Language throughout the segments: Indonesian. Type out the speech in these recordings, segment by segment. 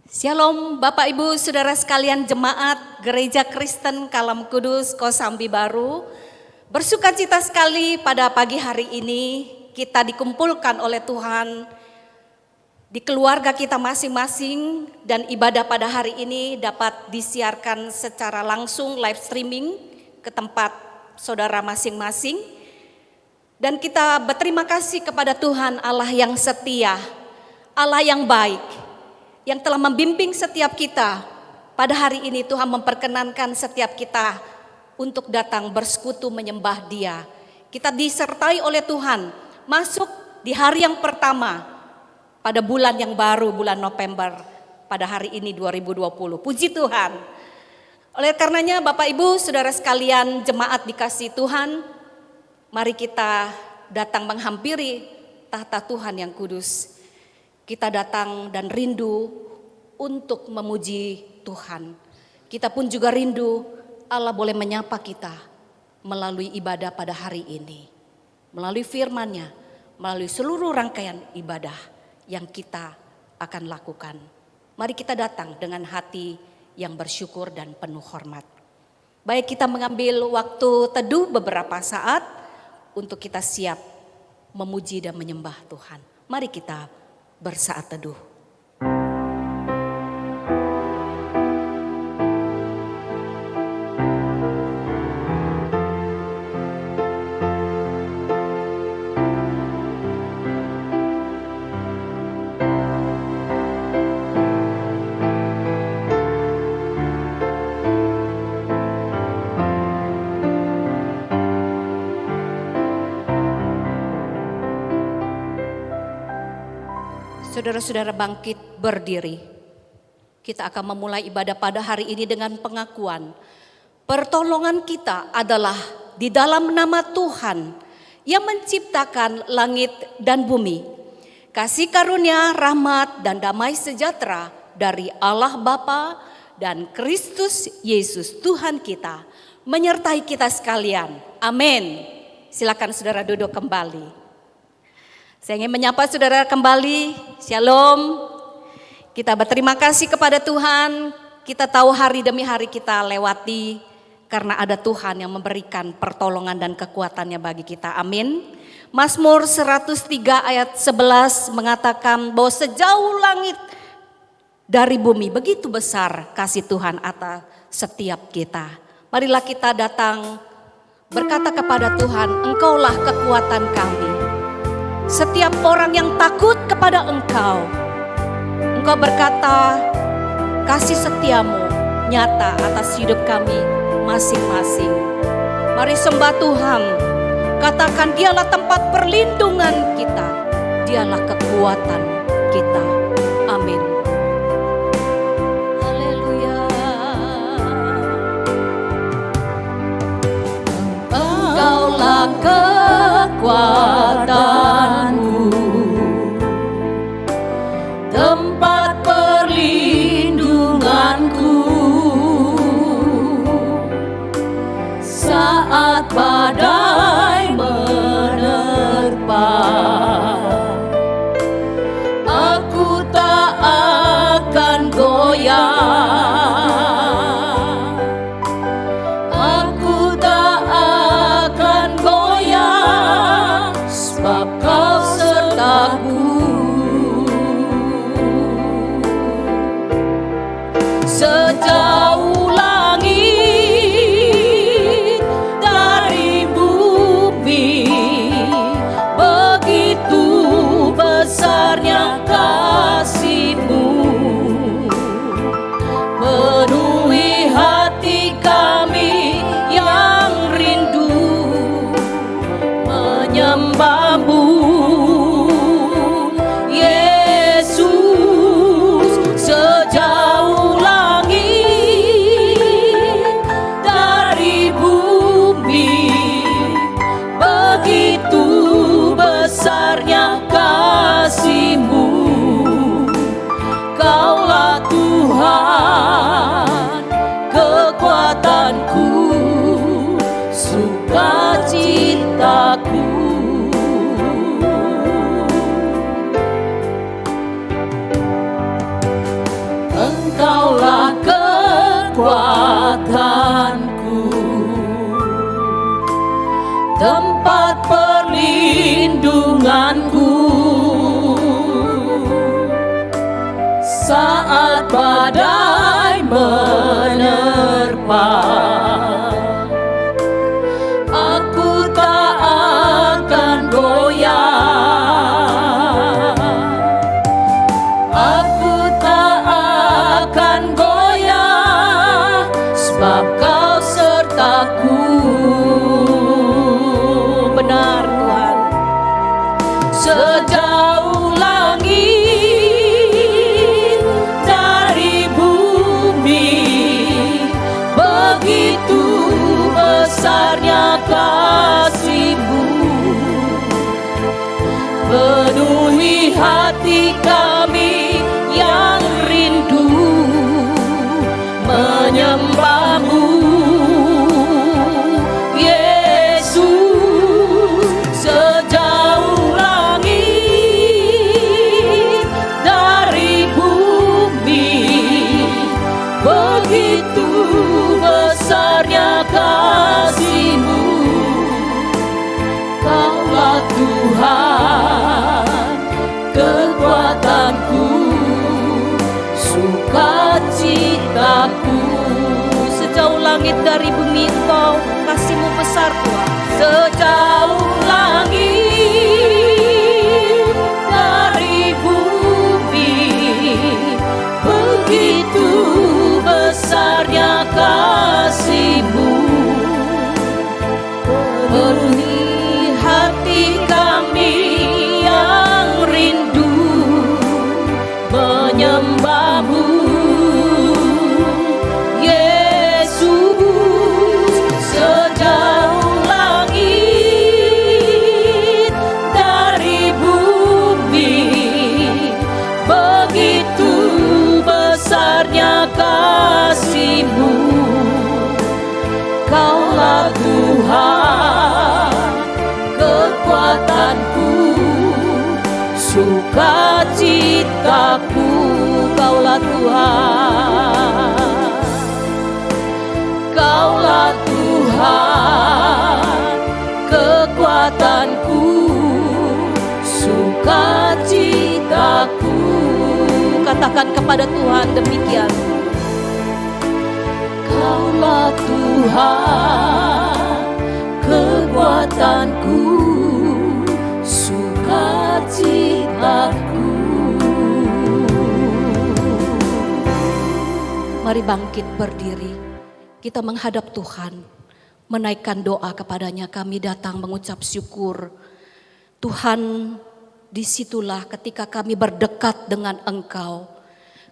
Shalom Bapak Ibu Saudara sekalian jemaat Gereja Kristen Kalam Kudus Kosambi Baru. Bersukacita sekali pada pagi hari ini kita dikumpulkan oleh Tuhan di keluarga kita masing-masing, dan ibadah pada hari ini dapat disiarkan secara langsung live streaming ke tempat saudara masing-masing. Dan kita berterima kasih kepada Tuhan Allah yang setia, Allah yang baik, yang telah membimbing setiap kita. Pada hari ini Tuhan memperkenankan setiap kita untuk datang bersekutu menyembah Dia. Kita disertai oleh Tuhan masuk di hari yang pertama pada bulan yang baru, bulan November, pada hari ini 2020. Puji Tuhan. Oleh karenanya Bapak Ibu Saudara sekalian jemaat dikasih Tuhan, mari kita datang menghampiri tahta Tuhan yang kudus. Kita datang dan rindu untuk memuji Tuhan. Kita pun juga rindu Allah boleh menyapa kita melalui ibadah pada hari ini. Melalui firman-Nya, melalui seluruh rangkaian ibadah yang kita akan lakukan. Mari kita datang dengan hati yang bersyukur dan penuh hormat. Baik, kita mengambil waktu teduh beberapa saat untuk kita siap memuji dan menyembah Tuhan. Mari kita bersaat teduh. Saudara-saudara bangkit berdiri. Kita akan memulai ibadah pada hari ini dengan pengakuan. Pertolongan kita adalah di dalam nama Tuhan yang menciptakan langit dan bumi. Kasih karunia, rahmat dan damai sejahtera dari Allah Bapa dan Kristus Yesus Tuhan kita menyertai kita sekalian. Amin. Silakan saudara duduk kembali. Saya ingin menyapa saudara kembali, shalom. Kita berterima kasih kepada Tuhan, kita tahu hari demi hari kita lewati karena ada Tuhan yang memberikan pertolongan dan kekuatannya bagi kita, amin. Mazmur 103 ayat 11 mengatakan bahwa sejauh langit dari bumi begitu besar kasih Tuhan atas setiap kita. Marilah kita datang berkata kepada Tuhan, Engkaulah kekuatan kami. Setiap orang yang takut kepada Engkau, Engkau berkata kasih setiamu nyata atas hidup kami masing-masing. Mari sembah Tuhan, katakan Dialah tempat perlindungan kita, Dialah kekuatan kita. Amin. Haleluya. Engkaulah kekuatanku, tempat perlindunganku saat badai menerpa. Aku tak akan goyah, aku tak akan goyah, sebab Kau sertaku. Sejauh langit dari bumi, begitu besarnya kasih-Mu, penuhi hati kami yang rindu menyembah-Mu. Yesus, sejauh langit dari bumi, begitu besarnya kasih-Mu. Kaulah Tuhan, kekuatanku, sukacitaku. tempat perlindunganku saat badai menerpa. Aku tak akan goyah, aku tak akan goyah, sebab Kau sertaku. Benar Tuhan. Sejauh langit dari bumi, begitu besarnya kasih-Mu. Penuhi hati kami yang rindu menyembah-Mu, Yesus. Sejauh langit dari bumi, begitu besarnya kasih-Mu. Kaulah Tuhan, kekuatanku, sukacitaku. Sejauh langit dari bumi Engkau, kasih-Mu besar Tuhan. Sejauh langit dari bumi, begitu besarnya kasih-Mu. Penuhi hati kami yang rindu menyembah-Mu, Yesus. Sejauh langit dari bumi, begitu besarnya kasih-Mu. Kaulah Tuhan, kekuatanku, sukacitaku. Kaulah Tuhan, Kaulah Tuhan, kekuatanku, sukacitaku. Katakan kepada Tuhan demikian. Kaulah Tuhan, kekuatanku, sukacitaku. Mari bangkit berdiri. Kita menghadap Tuhan, menaikkan doa kepadanya. Kami datang mengucap syukur. Tuhan, disitulah ketika kami berdekat dengan Engkau,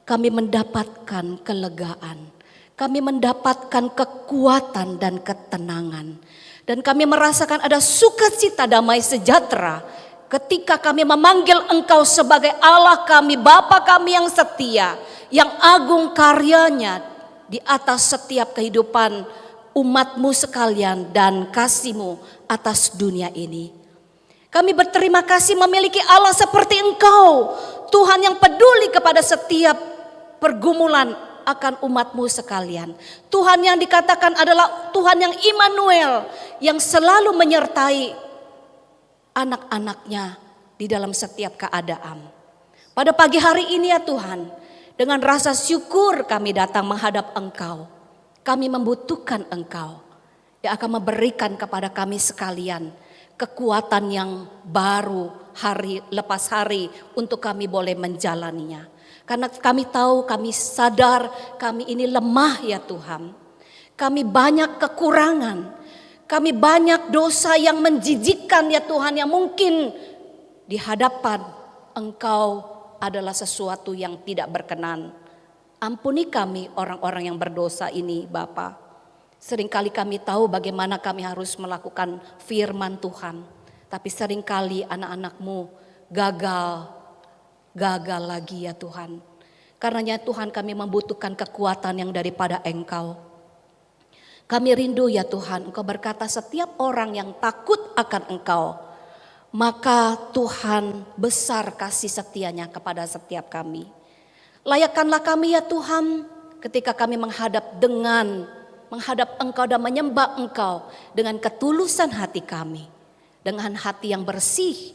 kami mendapatkan kelegaan. Kami mendapatkan kekuatan dan ketenangan. Dan kami merasakan ada sukacita, damai sejahtera ketika kami memanggil Engkau sebagai Allah kami, Bapa kami yang setia, yang agung karyanya di atas setiap kehidupan umat-Mu sekalian dan kasih-Mu atas dunia ini. Kami berterima kasih memiliki Allah seperti Engkau, Tuhan yang peduli kepada setiap pergumulan akan umat-Mu sekalian. Tuhan yang dikatakan adalah Tuhan yang Immanuel, yang selalu menyertai anak-anaknya di dalam setiap keadaan. Pada pagi hari ini ya Tuhan, dengan rasa syukur kami datang menghadap Engkau. Kami membutuhkan Engkau yang akan memberikan kepada kami sekalian kekuatan yang baru hari lepas hari untuk kami boleh menjalaninya. Karena kami tahu, kami sadar kami ini lemah ya Tuhan. Kami banyak kekurangan. Kami banyak dosa yang menjijikkan ya Tuhan, yang mungkin di hadapan Engkau adalah sesuatu yang tidak berkenan. Ampuni kami orang-orang yang berdosa ini Bapa. Seringkali kami tahu bagaimana kami harus melakukan firman Tuhan. Tapi seringkali anak-anak-Mu gagal lagi ya Tuhan. Karenanya Tuhan kami membutuhkan kekuatan yang daripada Engkau. Kami rindu ya Tuhan, Engkau berkata setiap orang yang takut akan Engkau, maka Tuhan besar kasih setianya kepada setiap kami. Layakkanlah kami ya Tuhan ketika kami menghadap Engkau dan menyembah Engkau dengan ketulusan hati kami. dengan hati yang bersih.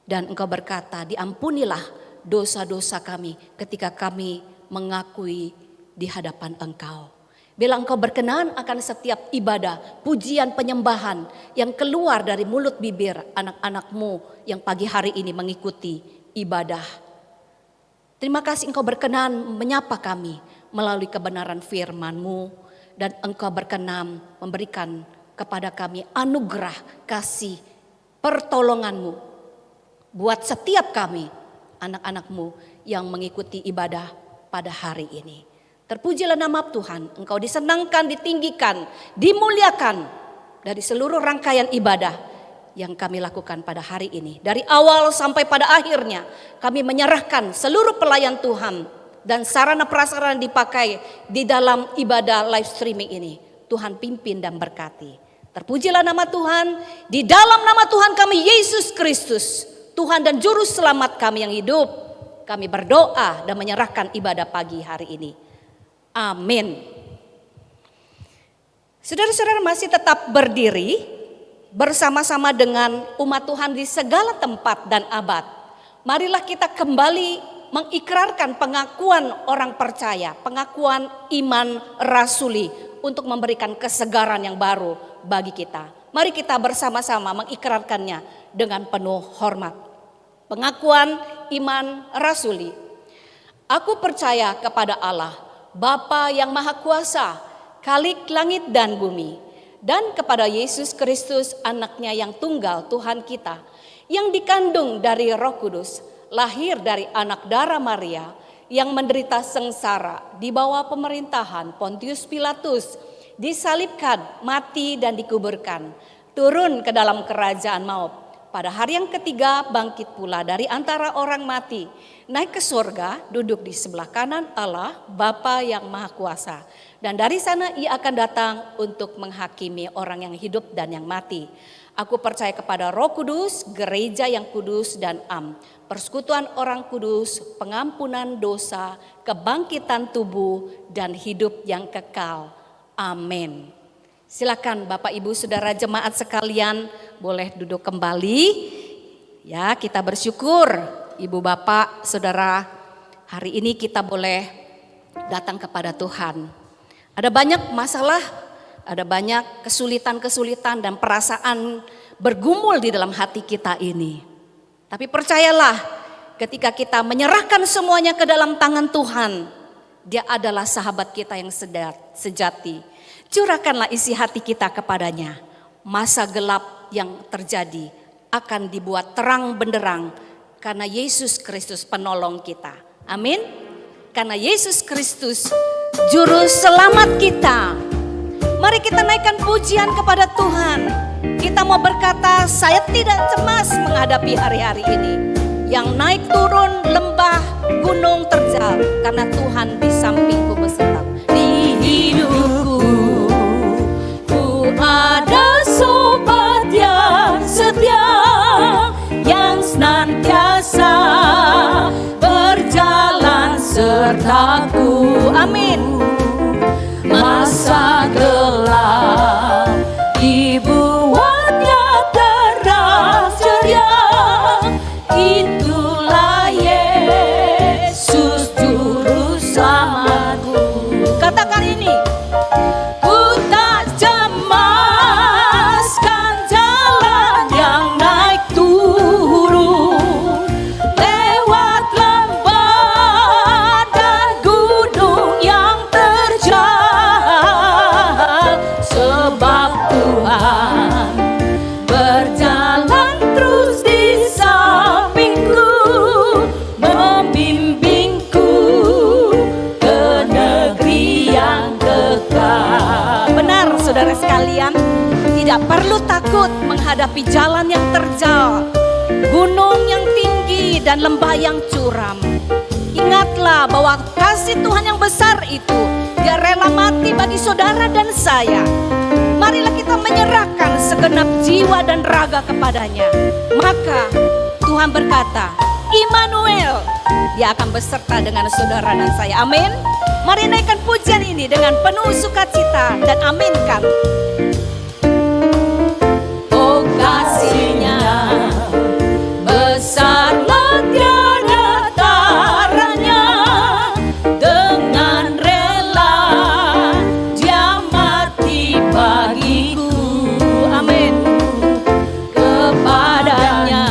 Dan Engkau berkata, diampunilah dosa-dosa kami ketika kami mengakui di hadapan Engkau. Bila Engkau berkenan akan setiap ibadah, pujian, penyembahan yang keluar dari mulut bibir anak-anak-Mu yang pagi hari ini mengikuti ibadah. Terima kasih Engkau berkenan menyapa kami melalui kebenaran firman-Mu. Dan Engkau berkenan memberikan kepada kami anugerah kasih pertolongan-Mu. Buat setiap kami anak-anak-Mu yang mengikuti ibadah pada hari ini. Terpujilah nama Tuhan, Engkau disenangkan, ditinggikan, dimuliakan dari seluruh rangkaian ibadah yang kami lakukan pada hari ini. Dari awal sampai pada akhirnya kami menyerahkan seluruh pelayan Tuhan dan sarana prasarana dipakai di dalam ibadah live streaming ini. Tuhan pimpin dan berkati. Terpujilah nama Tuhan, di dalam nama Tuhan kami Yesus Kristus, Tuhan dan Juru Selamat kami yang hidup. Kami berdoa dan menyerahkan ibadah pagi hari ini. Amin. Saudara-saudara masih tetap berdiri bersama-sama dengan umat Tuhan di segala tempat dan abad. Marilah kita kembali mengikrarkan pengakuan orang percaya, pengakuan iman rasuli untuk memberikan kesegaran yang baru bagi kita. Mari kita bersama-sama mengikrarkannya dengan penuh hormat. Pengakuan iman rasuli. Aku percaya kepada Allah, Bapa yang Maha Kuasa, Khalik langit dan bumi, dan kepada Yesus Kristus anaknya yang tunggal Tuhan kita, yang dikandung dari Roh Kudus, lahir dari anak darah Maria, yang menderita sengsara di bawah pemerintahan Pontius Pilatus, disalibkan, mati dan dikuburkan, turun ke dalam kerajaan maut. Pada hari yang ketiga bangkit pula dari antara orang mati, naik ke surga, duduk di sebelah kanan Allah, Bapa yang Maha Kuasa. Dan dari sana ia akan datang untuk menghakimi orang yang hidup dan yang mati. Aku percaya kepada Roh Kudus, gereja yang kudus dan am, persekutuan orang kudus, pengampunan dosa, kebangkitan tubuh, dan hidup yang kekal. Amin. Silakan Bapak Ibu Saudara jemaat sekalian boleh duduk kembali. Ya, kita bersyukur Ibu Bapak Saudara, hari ini kita boleh datang kepada Tuhan. Ada banyak masalah, ada banyak kesulitan-kesulitan dan perasaan bergumul di dalam hati kita ini. Tapi percayalah, ketika kita menyerahkan semuanya ke dalam tangan Tuhan, Dia adalah sahabat kita yang sejati. Curahkanlah isi hati kita kepadanya. Masa gelap yang terjadi akan dibuat terang benderang karena Yesus Kristus penolong kita. Amin. Karena Yesus Kristus Juru Selamat kita. Mari kita naikkan pujian kepada Tuhan. Kita mau berkata, saya tidak cemas menghadapi hari-hari ini. Yang naik turun lembah gunung terjal, karena Tuhan di sampingku beserta. Di hidupku Ada sobat yang setia, yang senantiasa berjalan sertaku. Amin. Masa gelap dibuatnya terang ceria. Itulah Yesus Juru Selamatku. Katakan ini. Saudara sekalian, tidak perlu takut menghadapi jalan yang terjal, gunung yang tinggi dan lembah yang curam. Ingatlah bahwa kasih Tuhan yang besar itu, Dia rela mati bagi saudara dan saya. Marilah kita menyerahkan segenap jiwa dan raga kepadanya. Maka Tuhan berkata, Immanuel, Dia akan beserta dengan saudara dan saya. Amin. Mari naikkan pujian ini dengan penuh sukacita dan aminkan. Oh kasih-Nya, besarlah tiada taranya. Dengan rela Dia mati bagiku, Amin. kepadanya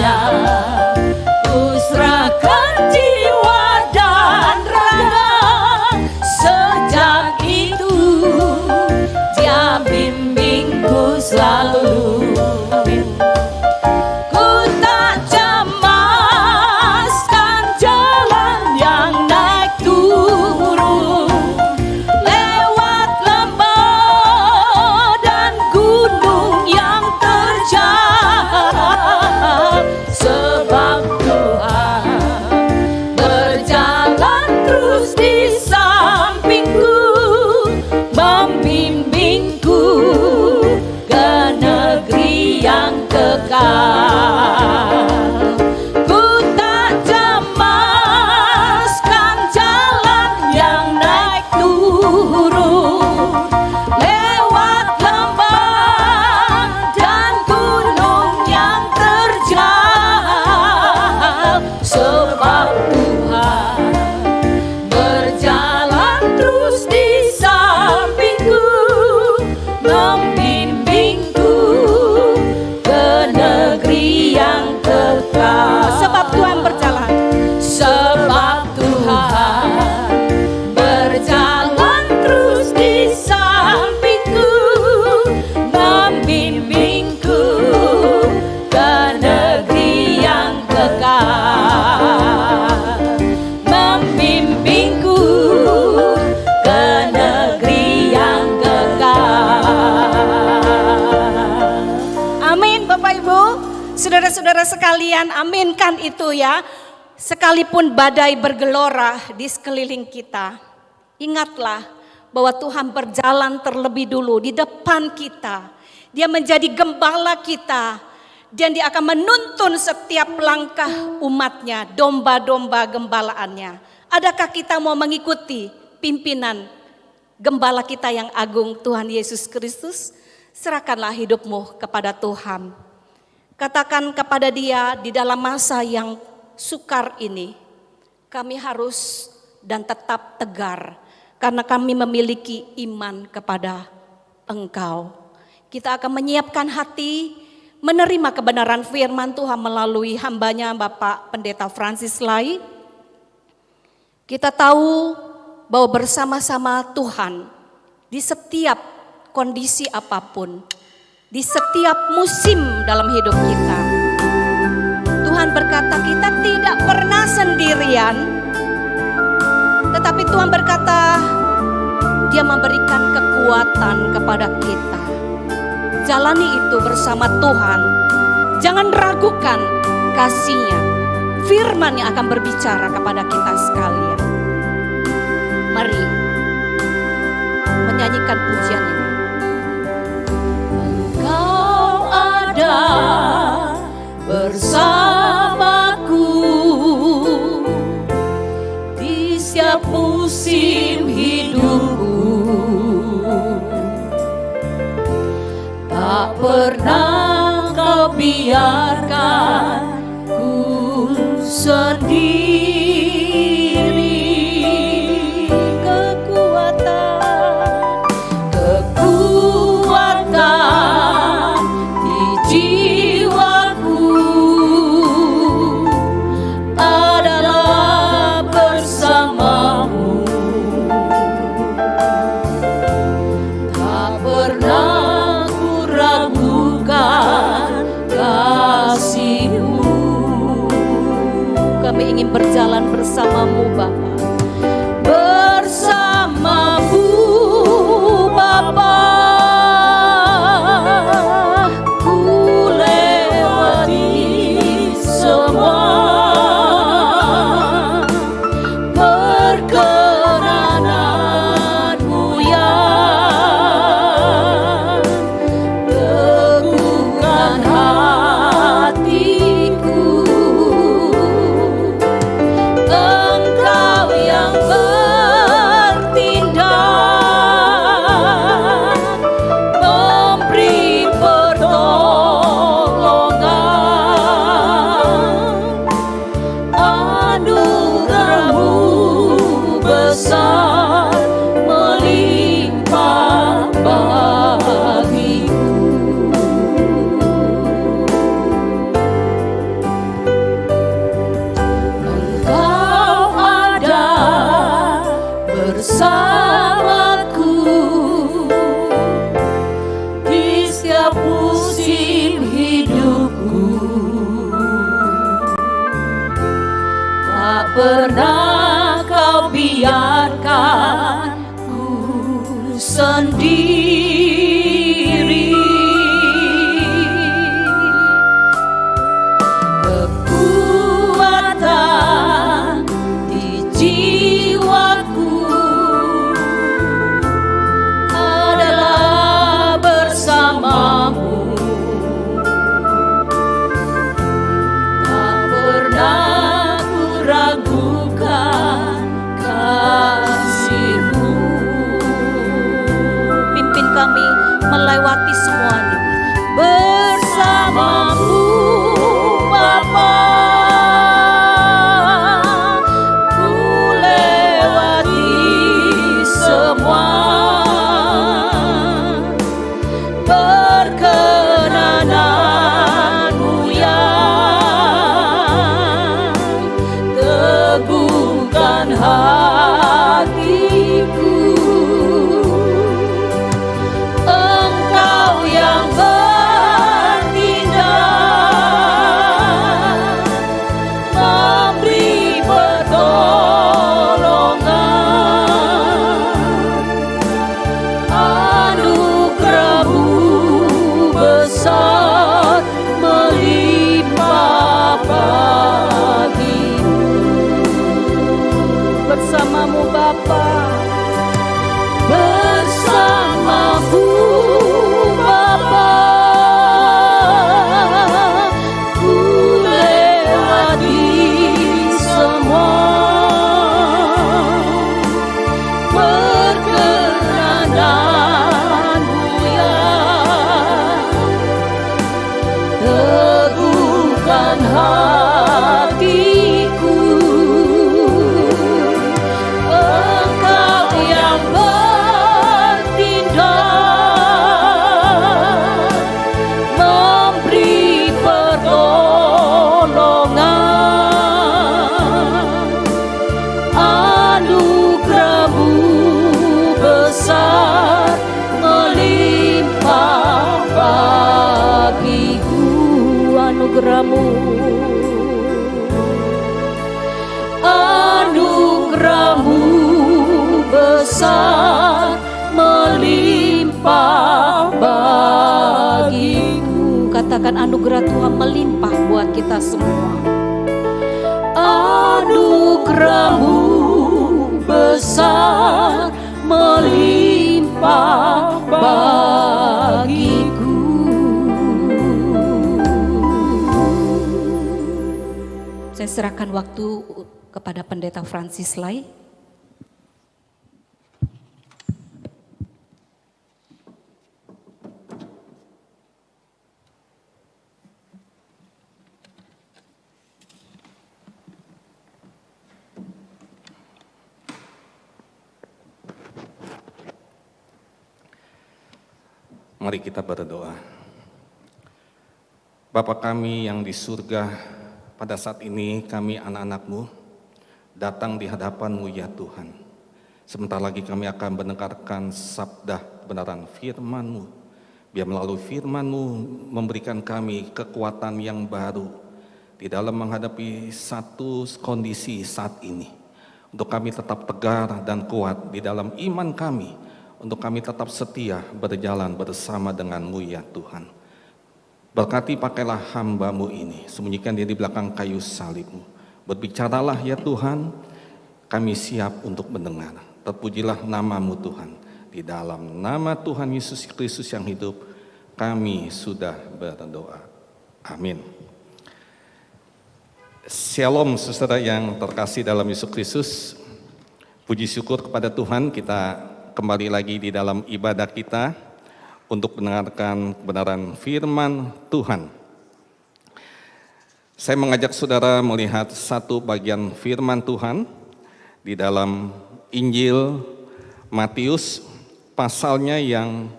ku serahkan jiwa dan raga. Sejak itu Dia bimbingku selalu. Ku tak cemaskan jalan yang naik turun, lewat lembah dan gunung yang terjal. Sebab Tuhan berjalan terus di sampingku, membimbingku ke negeri yang kekal. Ku tak cemaskan jalan yang naik turun, lewat lembah dan gunung yang terjal. Sebab Tuhan berjalan terus di sampingku, membimbingku ke negeri yang kekal. Sebab Tuhan berjalan. Sebab Tuhan berjalan terus di sampingku, membimbingku ke negeri yang kekal, membimbingku ke negeri yang kekal. Amin Bapak Ibu, saudara-saudara sekalian, aminkan itu ya. Sekalipun badai bergelora di sekeliling kita, ingatlah bahwa Tuhan berjalan terlebih dulu di depan kita. Dia menjadi gembala kita dan Dia akan menuntun setiap langkah umatnya, domba-domba gembalaannya. Adakah kita mau mengikuti pimpinan gembala kita yang agung, Tuhan Yesus Kristus? Serahkanlah hidupmu kepada Tuhan. Katakan kepada Dia, di dalam masa yang sukar ini, kami harus dan tetap tegar karena kami memiliki iman kepada Engkau. Kita akan menyiapkan hati menerima kebenaran firman Tuhan melalui hambanya Bapak Pendeta Francis Lai. Kita tahu bahwa bersama-sama Tuhan di setiap kondisi apapun, di setiap musim dalam hidup kita. Tuhan berkata kita tidak pernah sendirian, tetapi Tuhan berkata Dia memberikan kekuatan kepada kita. Jalani itu bersama Tuhan. Jangan ragukan kasih-Nya. Firman yang akan berbicara kepada kita sekalian. Mari menyanyikan pujian ini. Engkau ada bersamaku di setiap musim hidupku. Tak pernah Kau biarkan ku sendiri. Kekuatan di jiwaku adalah bersamamu. Tak pernah ku ragukan kasih-Mu. Kami ingin berjalan bersamamu Bapa. Bersamamu Bapa, ku lewati semua perkenananmu yang teguhkan hatiku. Engkau tenangkan hatiku. Engkau yang bertindak, memberi pertolongan. Anugerah-Mu besar melimpah bagiku. Anugerah-Mu, anugerah-Mu besar melimpah bagiku. Katakan anugerah Tuhan melimpah buat kita semua. Anugerah-Mu besar melimpah bagiku. Saya serahkan waktu kepada Pendeta Francis Lai. Mari kita berdoa. Bapa kami yang di surga, pada saat ini kami anak-anak-Mu datang di hadapan-Mu ya Tuhan. Sebentar lagi kami akan mendengarkan sabda kebenaran firman-Mu. Biar melalui firman-Mu memberikan kami kekuatan yang baru di dalam menghadapi satu kondisi saat ini. Untuk kami tetap tegar dan kuat di dalam iman kami. Untuk kami tetap setia berjalan bersama dengan-Mu ya Tuhan. Berkati pakailah hamba-Mu ini, sembunyikan dia di belakang kayu salib-Mu. Berbicaralah ya Tuhan, kami siap untuk mendengar. Terpujilah nama-Mu Tuhan. Di dalam nama Tuhan Yesus Kristus yang hidup, kami sudah berdoa. Amin. Shalom saudara yang terkasih dalam Yesus Kristus. Puji syukur kepada Tuhan, kita kembali lagi di dalam ibadah kita untuk mendengarkan kebenaran firman Tuhan. Saya mengajak saudara melihat satu bagian firman Tuhan di dalam Injil Matius pasalnya yang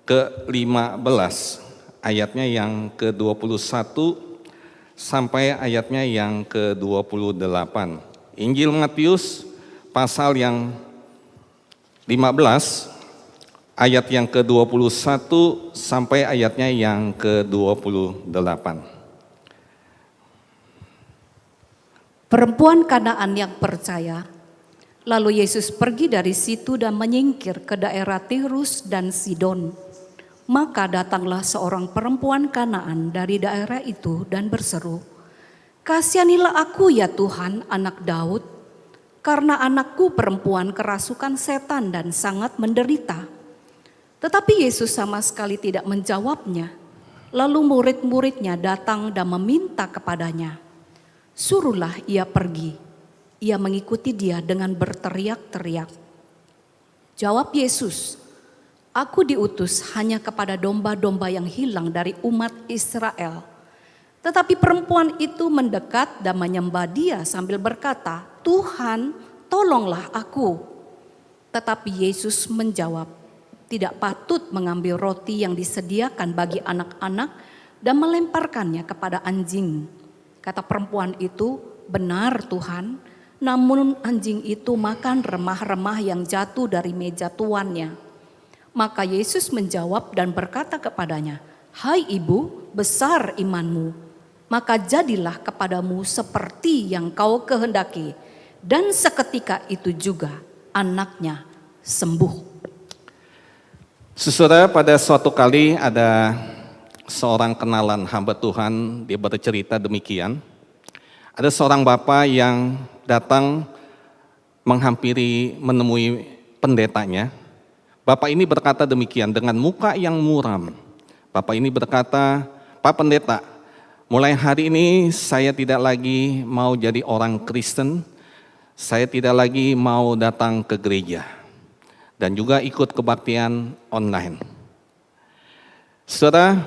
ke-15, ayatnya yang ke-21 sampai ayatnya yang ke-28. Injil Matius pasal yang 15 ayat yang ke-21 sampai ayatnya yang ke-28. Perempuan Kanaan yang percaya. Lalu Yesus pergi dari situ dan menyingkir ke daerah Tirus dan Sidon. Maka datanglah seorang perempuan Kanaan dari daerah itu dan berseru, "Kasihanilah aku ya Tuhan, anak Daud, karena anakku perempuan kerasukan setan dan sangat menderita." Tetapi Yesus sama sekali tidak menjawabnya. Lalu murid-muridnya datang dan meminta kepadanya, "Suruhlah ia pergi." Ia mengikuti dia dengan berteriak-teriak. Jawab Yesus, "Aku diutus hanya kepada domba-domba yang hilang dari umat Israel." Tetapi perempuan itu mendekat dan menyembah dia sambil berkata, "Tuhan, tolonglah aku." Tetapi Yesus menjawab, "Tidak patut mengambil roti yang disediakan bagi anak-anak dan melemparkannya kepada anjing." Kata perempuan itu, "Benar Tuhan, namun anjing itu makan remah-remah yang jatuh dari meja tuannya." Maka Yesus menjawab dan berkata kepadanya, "Hai ibu, besar imanmu, maka jadilah kepadamu seperti yang kau kehendaki." Dan seketika itu juga anaknya sembuh. Saudara, pada suatu kali ada seorang kenalan hamba Tuhan, dia bercerita demikian. Ada seorang bapak yang datang menghampiri menemui pendetanya. Bapak ini berkata demikian dengan muka yang muram. Bapak ini berkata, "Pak Pendeta, mulai hari ini saya tidak lagi mau jadi orang Kristen. Saya tidak lagi mau datang ke gereja dan juga ikut kebaktian online." Saudara,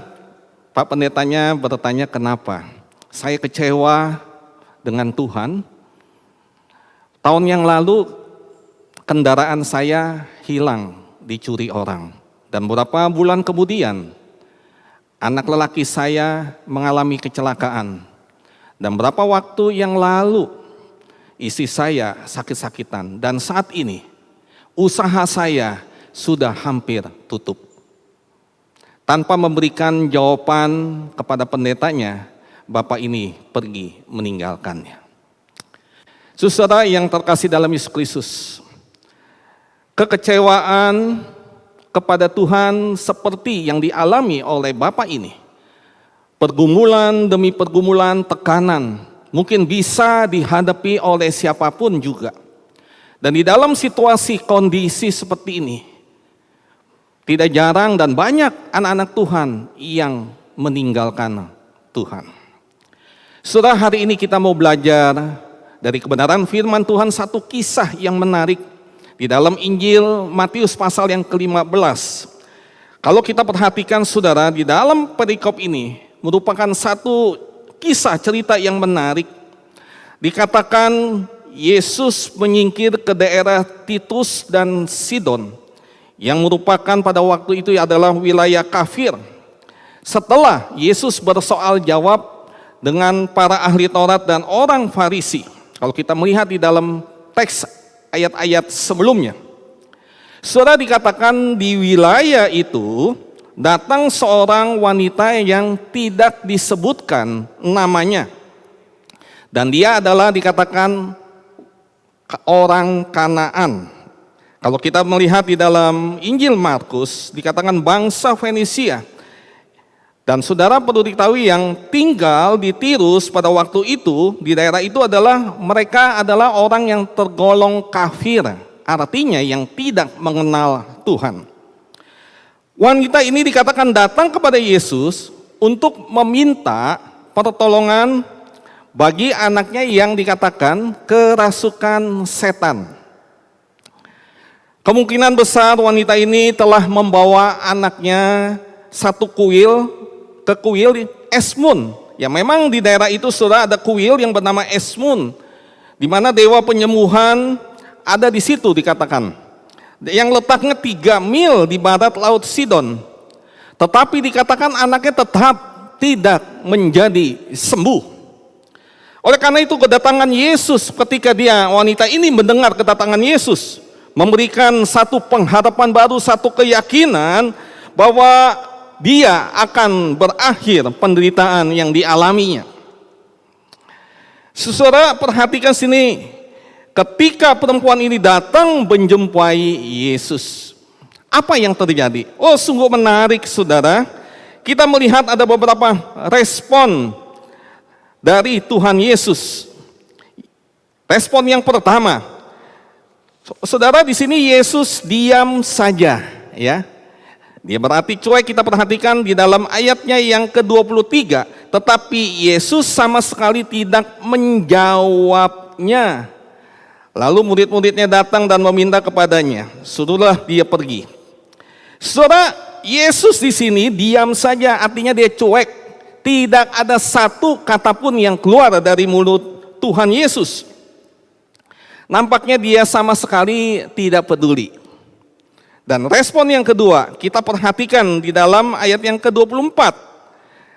Pak Pendetanya bertanya, "Kenapa?" saya kecewa dengan Tuhan. Tahun yang lalu kendaraan saya hilang, dicuri orang. Dan beberapa bulan kemudian anak lelaki saya mengalami kecelakaan. Dan beberapa waktu yang lalu istri saya sakit-sakitan. Dan saat ini usaha saya sudah hampir tutup. Tanpa memberikan jawaban kepada pendetanya, bapak ini pergi meninggalkannya. Saudara yang terkasih dalam Yesus Kristus, kekecewaan kepada Tuhan seperti yang dialami oleh bapak ini, pergumulan demi pergumulan, tekanan, mungkin bisa dihadapi oleh siapapun juga. Dan di dalam situasi kondisi seperti ini, tidak jarang dan banyak anak-anak Tuhan yang meninggalkan Tuhan. Saudara, hari ini kita mau belajar dari kebenaran firman Tuhan satu kisah yang menarik di dalam Injil Matius pasal yang ke-15. Kalau kita perhatikan saudara, di dalam perikop ini merupakan satu kisah cerita yang menarik. Dikatakan Yesus menyingkir ke daerah Titus dan Sidon, yang merupakan pada waktu itu adalah wilayah kafir. Setelah Yesus bersoal jawab dengan para ahli Taurat dan orang Farisi, kalau kita melihat di dalam teks ayat-ayat sebelumnya, saudara, dikatakan di wilayah itu datang seorang wanita yang tidak disebutkan namanya, dan dia adalah dikatakan orang Kanaan. Kalau kita melihat di dalam Injil Markus, dikatakan bangsa Fenisia. Dan saudara perlu diketahui yang tinggal di Tirus pada waktu itu, di daerah itu adalah mereka adalah orang yang tergolong kafir, artinya yang tidak mengenal Tuhan. Wanita ini dikatakan datang kepada Yesus untuk meminta pertolongan bagi anaknya yang dikatakan kerasukan setan. Kemungkinan besar wanita ini telah membawa anaknya satu kuil ke kuil Esmun. Ya, memang di daerah itu saudara ada kuil yang bernama Esmun, di mana dewa penyembuhan ada di situ dikatakan. Yang letaknya 3 mil di barat laut Sidon. Tetapi dikatakan anaknya tetap tidak menjadi sembuh. Oleh karena itu kedatangan Yesus, ketika wanita ini mendengar kedatangan Yesus, memberikan satu pengharapan baru, satu keyakinan bahwa dia akan berakhir penderitaan yang dialaminya. Saudara, perhatikan sini, ketika perempuan ini datang menjumpai Yesus, apa yang terjadi? Oh, sungguh menarik saudara. Kita melihat ada beberapa respon dari Tuhan Yesus. Respon yang pertama, saudara, di sini Yesus diam saja, ya. Dia berarti cuek. Kita perhatikan di dalam ayatnya yang ke-23, tetapi Yesus sama sekali tidak menjawabnya. Lalu murid-muridnya datang dan meminta kepadanya, suruhlah dia pergi. Saudara, Yesus di sini diam saja, artinya dia cuek. Tidak ada satu kata pun yang keluar dari mulut Tuhan Yesus. Nampaknya dia sama sekali tidak peduli. Dan respon yang kedua, kita perhatikan di dalam ayat yang ke-24.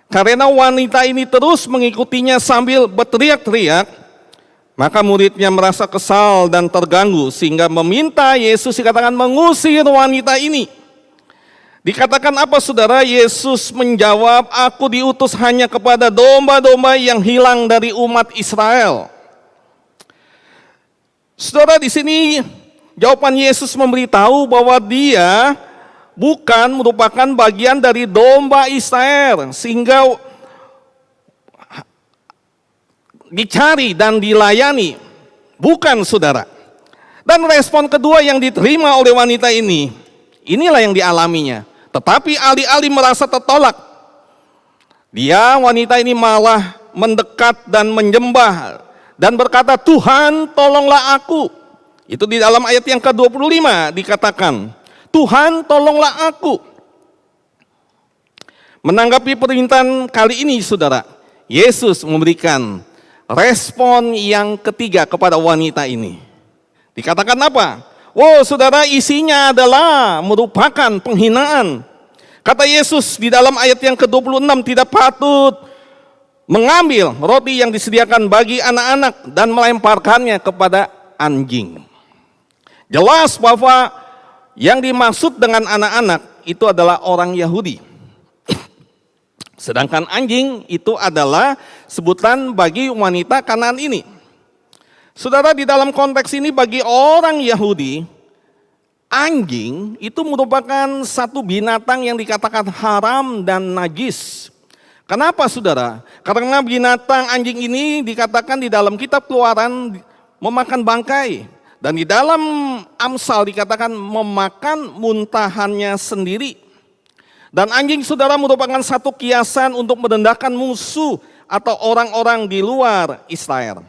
Karena wanita ini terus mengikutinya sambil berteriak-teriak, maka muridnya merasa kesal dan terganggu sehingga meminta Yesus dikatakan mengusir wanita ini. Dikatakan apa saudara? Yesus menjawab, aku diutus hanya kepada domba-domba yang hilang dari umat Israel. Saudara, di sini jawaban Yesus memberitahu bahwa dia bukan merupakan bagian dari domba Israel, sehingga dicari dan dilayani. Bukan saudara. Dan respon kedua yang diterima oleh wanita ini, inilah yang dialaminya. Tetapi alih-alih merasa tertolak, wanita ini malah mendekat dan menyembah dan berkata, Tuhan tolonglah aku. Itu di dalam ayat yang ke-25 dikatakan, Tuhan tolonglah aku. Menanggapi permintaan kali ini saudara, Yesus memberikan respon yang ketiga kepada wanita ini. Dikatakan apa? Wow, saudara, isinya adalah merupakan penghinaan. Kata Yesus di dalam ayat yang ke-26, tidak patut mengambil roti yang disediakan bagi anak-anak dan melemparkannya kepada anjing. Jelas bahwa yang dimaksud dengan anak-anak itu adalah orang Yahudi. Sedangkan anjing itu adalah sebutan bagi wanita Kanaan ini. Saudara, di dalam konteks ini bagi orang Yahudi, anjing itu merupakan satu binatang yang dikatakan haram dan najis. Kenapa saudara? Karena binatang anjing ini dikatakan di dalam kitab Keluaran memakan bangkai. Dan di dalam Amsal dikatakan memakan muntahannya sendiri. Dan anjing saudara merupakan satu kiasan untuk merendahkan musuh atau orang-orang di luar Israel.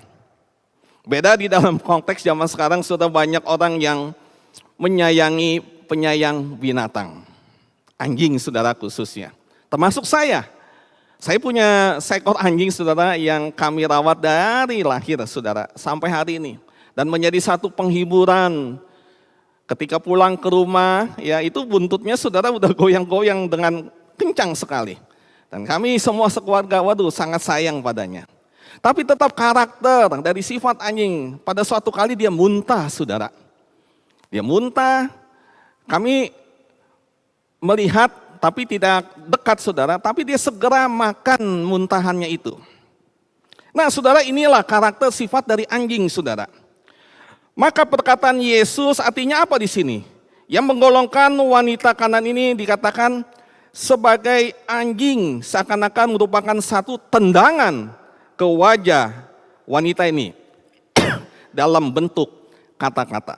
Beda di dalam konteks zaman sekarang sudah banyak orang yang menyayangi penyayang binatang. Anjing saudara khususnya. Termasuk saya. Saya punya seekor anjing saudara yang kami rawat dari lahir saudara sampai hari ini. Dan menjadi satu penghiburan. Ketika pulang ke rumah, ya itu buntutnya saudara udah goyang-goyang dengan kencang sekali. Dan kami semua sekeluarga, waduh sangat sayang padanya. Tapi tetap karakter dari sifat anjing, pada suatu kali dia muntah saudara. Dia muntah, kami melihat tapi tidak dekat saudara, tapi dia segera makan muntahannya itu. Nah saudara, inilah karakter sifat dari anjing saudara. Maka perkataan Yesus artinya apa di sini? Yang menggolongkan wanita Kanaan ini dikatakan sebagai anjing, seakan-akan merupakan satu tendangan ke wajah wanita ini dalam bentuk kata-kata.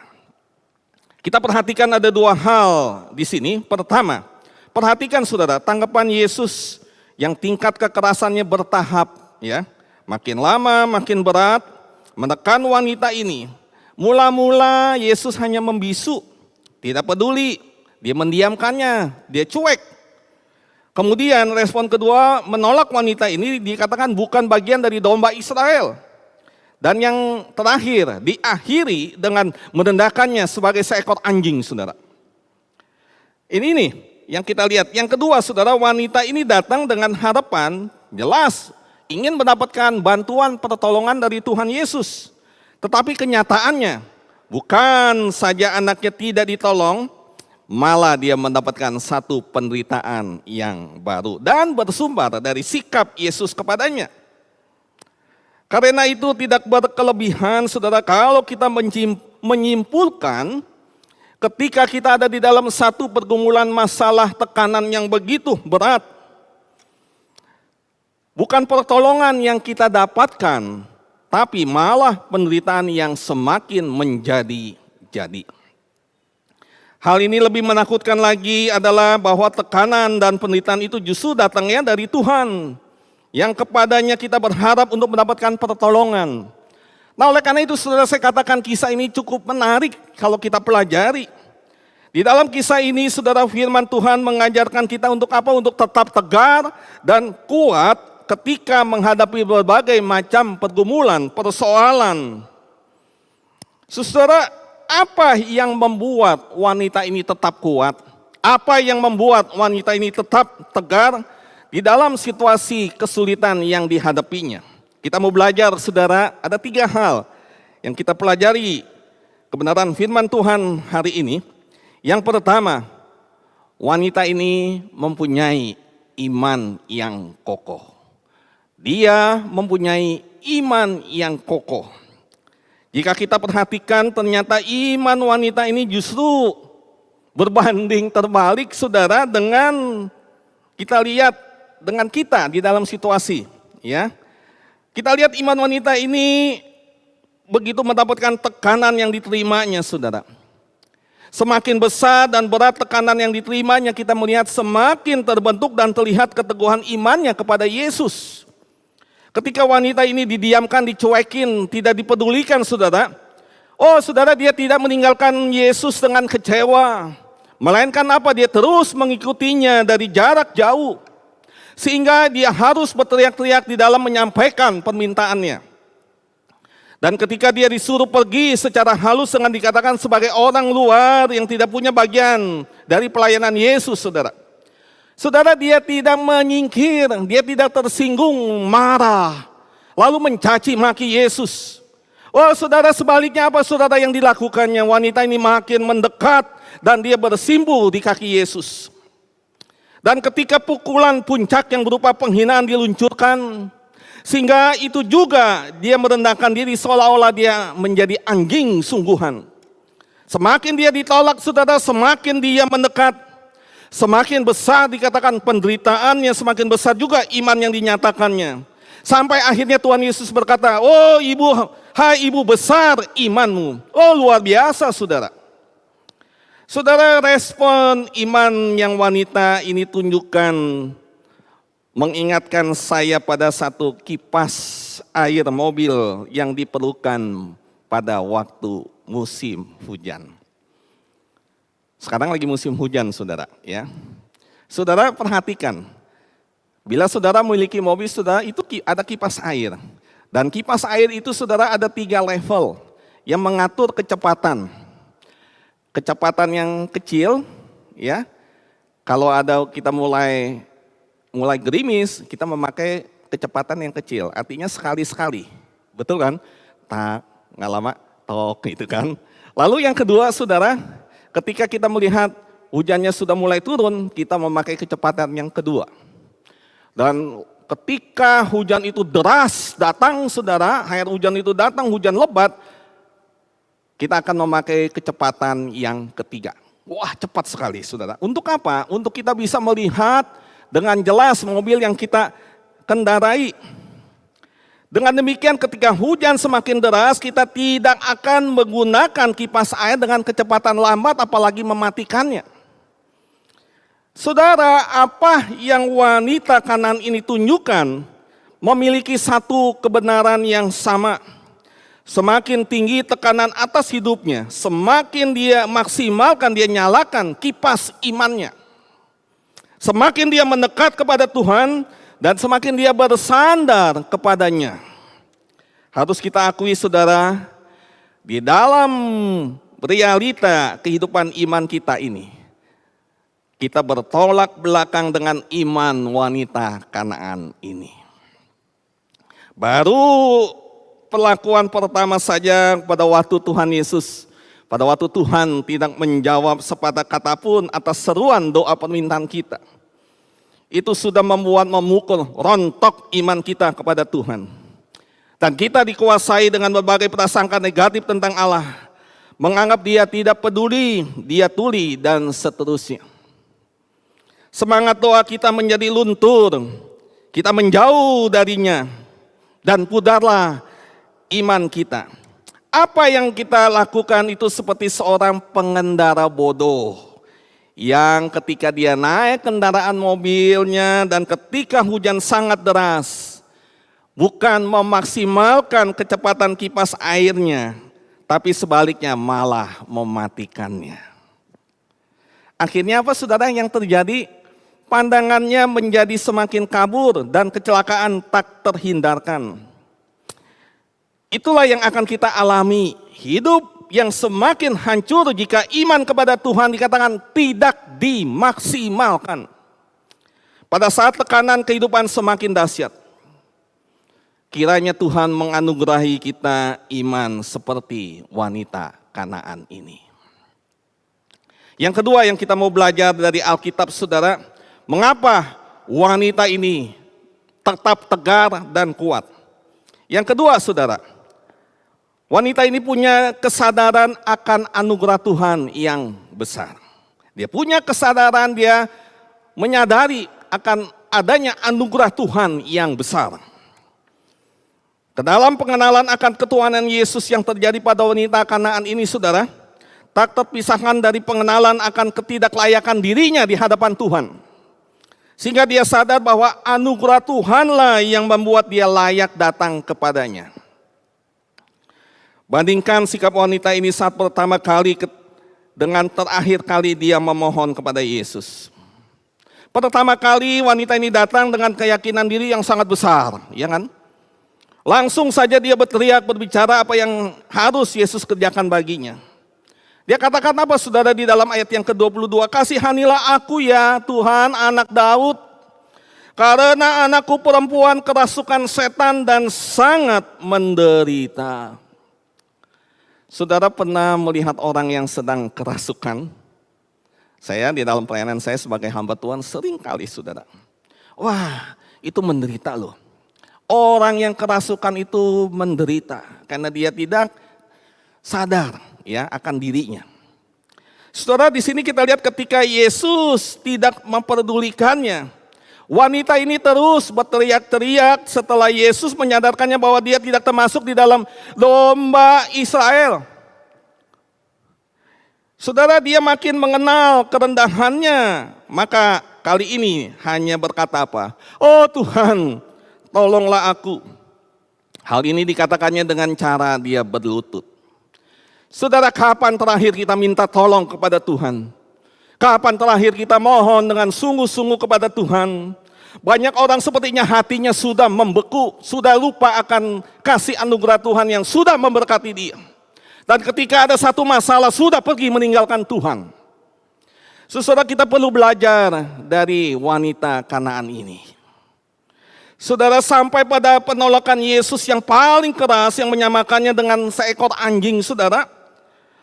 Kita perhatikan ada dua hal di sini. Pertama, perhatikan saudara, tanggapan Yesus yang tingkat kekerasannya bertahap, ya. Makin lama makin berat, menekan wanita ini. Mula-mula Yesus hanya membisu, tidak peduli, dia mendiamkannya, dia cuek. Kemudian respon kedua, menolak wanita ini dikatakan bukan bagian dari domba Israel. Dan yang terakhir, diakhiri dengan merendahkannya sebagai seekor anjing, saudara. Ini nih yang kita lihat. Yang kedua, saudara, wanita ini datang dengan harapan, jelas ingin mendapatkan bantuan pertolongan dari Tuhan Yesus. Tetapi kenyataannya, bukan saja anaknya tidak ditolong, malah dia mendapatkan satu penderitaan yang baru dan bersumber dari sikap Yesus kepadanya. Karena itu tidak berkelebihan saudara kalau kita menyimpulkan ketika kita ada di dalam satu pergumulan masalah tekanan yang begitu berat. Bukan pertolongan yang kita dapatkan, tapi malah penderitaan yang semakin menjadi-jadi. Hal ini lebih menakutkan lagi adalah bahwa tekanan dan penderitaan itu justru datangnya dari Tuhan, yang kepadanya kita berharap untuk mendapatkan pertolongan. Nah oleh karena itu saudara, saya katakan kisah ini cukup menarik kalau kita pelajari. Di dalam kisah ini saudara, firman Tuhan mengajarkan kita untuk apa? Untuk tetap tegar dan kuat ketika menghadapi berbagai macam pergumulan, persoalan. Saudara, apa yang membuat wanita ini tetap kuat? Apa yang membuat wanita ini tetap tegar di dalam situasi kesulitan yang dihadapinya? Kita mau belajar saudara, ada 3 hal yang kita pelajari kebenaran firman Tuhan hari ini. Yang pertama, wanita ini mempunyai iman yang kokoh. Dia mempunyai iman yang kokoh. Jika kita perhatikan, ternyata iman wanita ini justru berbanding terbalik saudara dengan kita lihat dengan kita di dalam situasi, ya. Kita lihat iman wanita ini begitu mendapatkan tekanan yang diterimanya saudara. Semakin besar dan berat tekanan yang diterimanya, kita melihat semakin terbentuk dan terlihat keteguhan imannya kepada Yesus. Ketika wanita ini didiamkan, dicuekin, tidak dipedulikan saudara. Oh saudara, dia tidak meninggalkan Yesus dengan kecewa. Melainkan apa? Dia terus mengikutinya dari jarak jauh. Sehingga dia harus berteriak-teriak di dalam menyampaikan permintaannya. Dan ketika dia disuruh pergi secara halus dengan dikatakan sebagai orang luar yang tidak punya bagian dari pelayanan Yesus, saudara. Saudara, dia tidak menyingkir, dia tidak tersinggung, marah, lalu mencaci maki Yesus. Oh saudara, sebaliknya apa saudara yang dilakukannya? Wanita ini makin mendekat dan dia bersimpuh di kaki Yesus. Dan ketika pukulan puncak yang berupa penghinaan diluncurkan, sehingga itu juga dia merendahkan diri seolah-olah dia menjadi anjing sungguhan. Semakin dia ditolak saudara, semakin dia mendekat. Semakin besar dikatakan penderitaannya, semakin besar juga iman yang dinyatakannya. Sampai akhirnya Tuhan Yesus berkata, oh ibu, hai ibu besar imanmu. Oh luar biasa saudara. Saudara, respon iman yang wanita ini tunjukkan mengingatkan saya pada satu kipas air mobil yang diperlukan pada waktu musim hujan. Sekarang lagi musim hujan saudara ya. Saudara perhatikan, bila saudara memiliki mobil saudara itu ada kipas air. Dan kipas air itu saudara ada 3 level yang mengatur kecepatan. Kecepatan yang kecil ya, kalau ada kita mulai gerimis, kita memakai kecepatan yang kecil, artinya sekali-sekali, betul kan? Tak, nggak lama, tok gitu kan. Lalu yang kedua saudara, ketika kita melihat hujannya sudah mulai turun, kita memakai kecepatan yang kedua. Dan ketika hujan itu deras datang saudara, air hujan itu datang, hujan lebat, kita akan memakai kecepatan yang ketiga. Wah cepat sekali saudara. Untuk apa? Untuk kita bisa melihat dengan jelas mobil yang kita kendarai. Dengan demikian ketika hujan semakin deras, kita tidak akan menggunakan kipas air dengan kecepatan lambat apalagi mematikannya. Saudara, apa yang wanita Kanaan ini tunjukkan memiliki satu kebenaran yang sama. Semakin tinggi tekanan atas hidupnya, semakin dia maksimalkan, dia nyalakan kipas imannya. Semakin dia mendekat kepada Tuhan dan semakin dia bersandar kepadanya. Harus kita akui saudara, di dalam realita kehidupan iman kita ini, kita bertolak belakang dengan iman wanita Kanaan ini. Baru perlakuan pertama saja pada waktu Tuhan Yesus, pada waktu Tuhan tidak menjawab sepatah kata pun atas seruan doa permintaan kita. Itu sudah memukul, rontok iman kita kepada Tuhan. Dan kita dikuasai dengan berbagai prasangka negatif tentang Allah. Menganggap dia tidak peduli, dia tuli, dan seterusnya. Semangat doa kita menjadi luntur, kita menjauh darinya, dan pudarlah iman kita. Apa yang kita lakukan itu seperti seorang pengendara bodoh yang ketika dia naik kendaraan mobilnya dan ketika hujan sangat deras, bukan memaksimalkan kecepatan kipas airnya, tapi sebaliknya malah mematikannya. Akhirnya apa saudara yang terjadi? Pandangannya menjadi semakin kabur dan kecelakaan tak terhindarkan. Itulah yang akan kita alami, hidup yang semakin hancur jika iman kepada Tuhan dikatakan tidak dimaksimalkan. Pada saat tekanan kehidupan semakin dahsyat, kiranya Tuhan menganugerahi kita iman seperti wanita Kanaan ini. Yang kedua yang kita mau belajar dari Alkitab saudara, mengapa wanita ini tetap tegar dan kuat. Yang kedua saudara, wanita ini punya kesadaran akan anugerah Tuhan yang besar. Dia punya kesadaran, dia menyadari akan adanya anugerah Tuhan yang besar. Ke dalam pengenalan akan ketuhanan Yesus yang terjadi pada wanita Kanaan ini saudara, tak terpisahkan dari pengenalan akan ketidaklayakan dirinya di hadapan Tuhan. Sehingga dia sadar bahwa anugerah Tuhanlah yang membuat dia layak datang kepadanya. Bandingkan sikap wanita ini saat pertama kali dengan terakhir kali dia memohon kepada Yesus. Pertama kali wanita ini datang dengan keyakinan diri yang sangat besar, ya kan? Langsung saja dia berteriak, berbicara apa yang harus Yesus kerjakan baginya. Dia katakan apa saudara di dalam ayat yang ke-22? Kasihanilah aku ya Tuhan, anak Daud, karena anakku perempuan kerasukan setan dan sangat menderita. Saudara pernah melihat orang yang sedang kerasukan? Saya di dalam pelayanan saya sebagai hamba Tuhan sering kali saudara. Wah, itu menderita loh. Orang yang kerasukan itu menderita karena dia tidak sadar ya akan dirinya. Saudara, di sini kita lihat ketika Yesus tidak memperdulikannya. Wanita ini terus berteriak-teriak setelah Yesus menyadarkannya bahwa dia tidak termasuk di dalam domba Israel. Saudara, dia makin mengenal kerendahannya, maka kali ini hanya berkata apa? Oh Tuhan, tolonglah aku. Hal ini dikatakannya dengan cara dia berlutut. Saudara, kapan terakhir kita minta tolong kepada Tuhan? Kapan terakhir kita mohon dengan sungguh-sungguh kepada Tuhan? Banyak orang sepertinya hatinya sudah membeku, sudah lupa akan kasih anugerah Tuhan yang sudah memberkati dia. Dan ketika ada satu masalah sudah pergi meninggalkan Tuhan. Saudara, kita perlu belajar dari wanita Kanaan ini. Saudara, sampai pada penolakan Yesus yang paling keras yang menyamakannya dengan seekor anjing, saudara.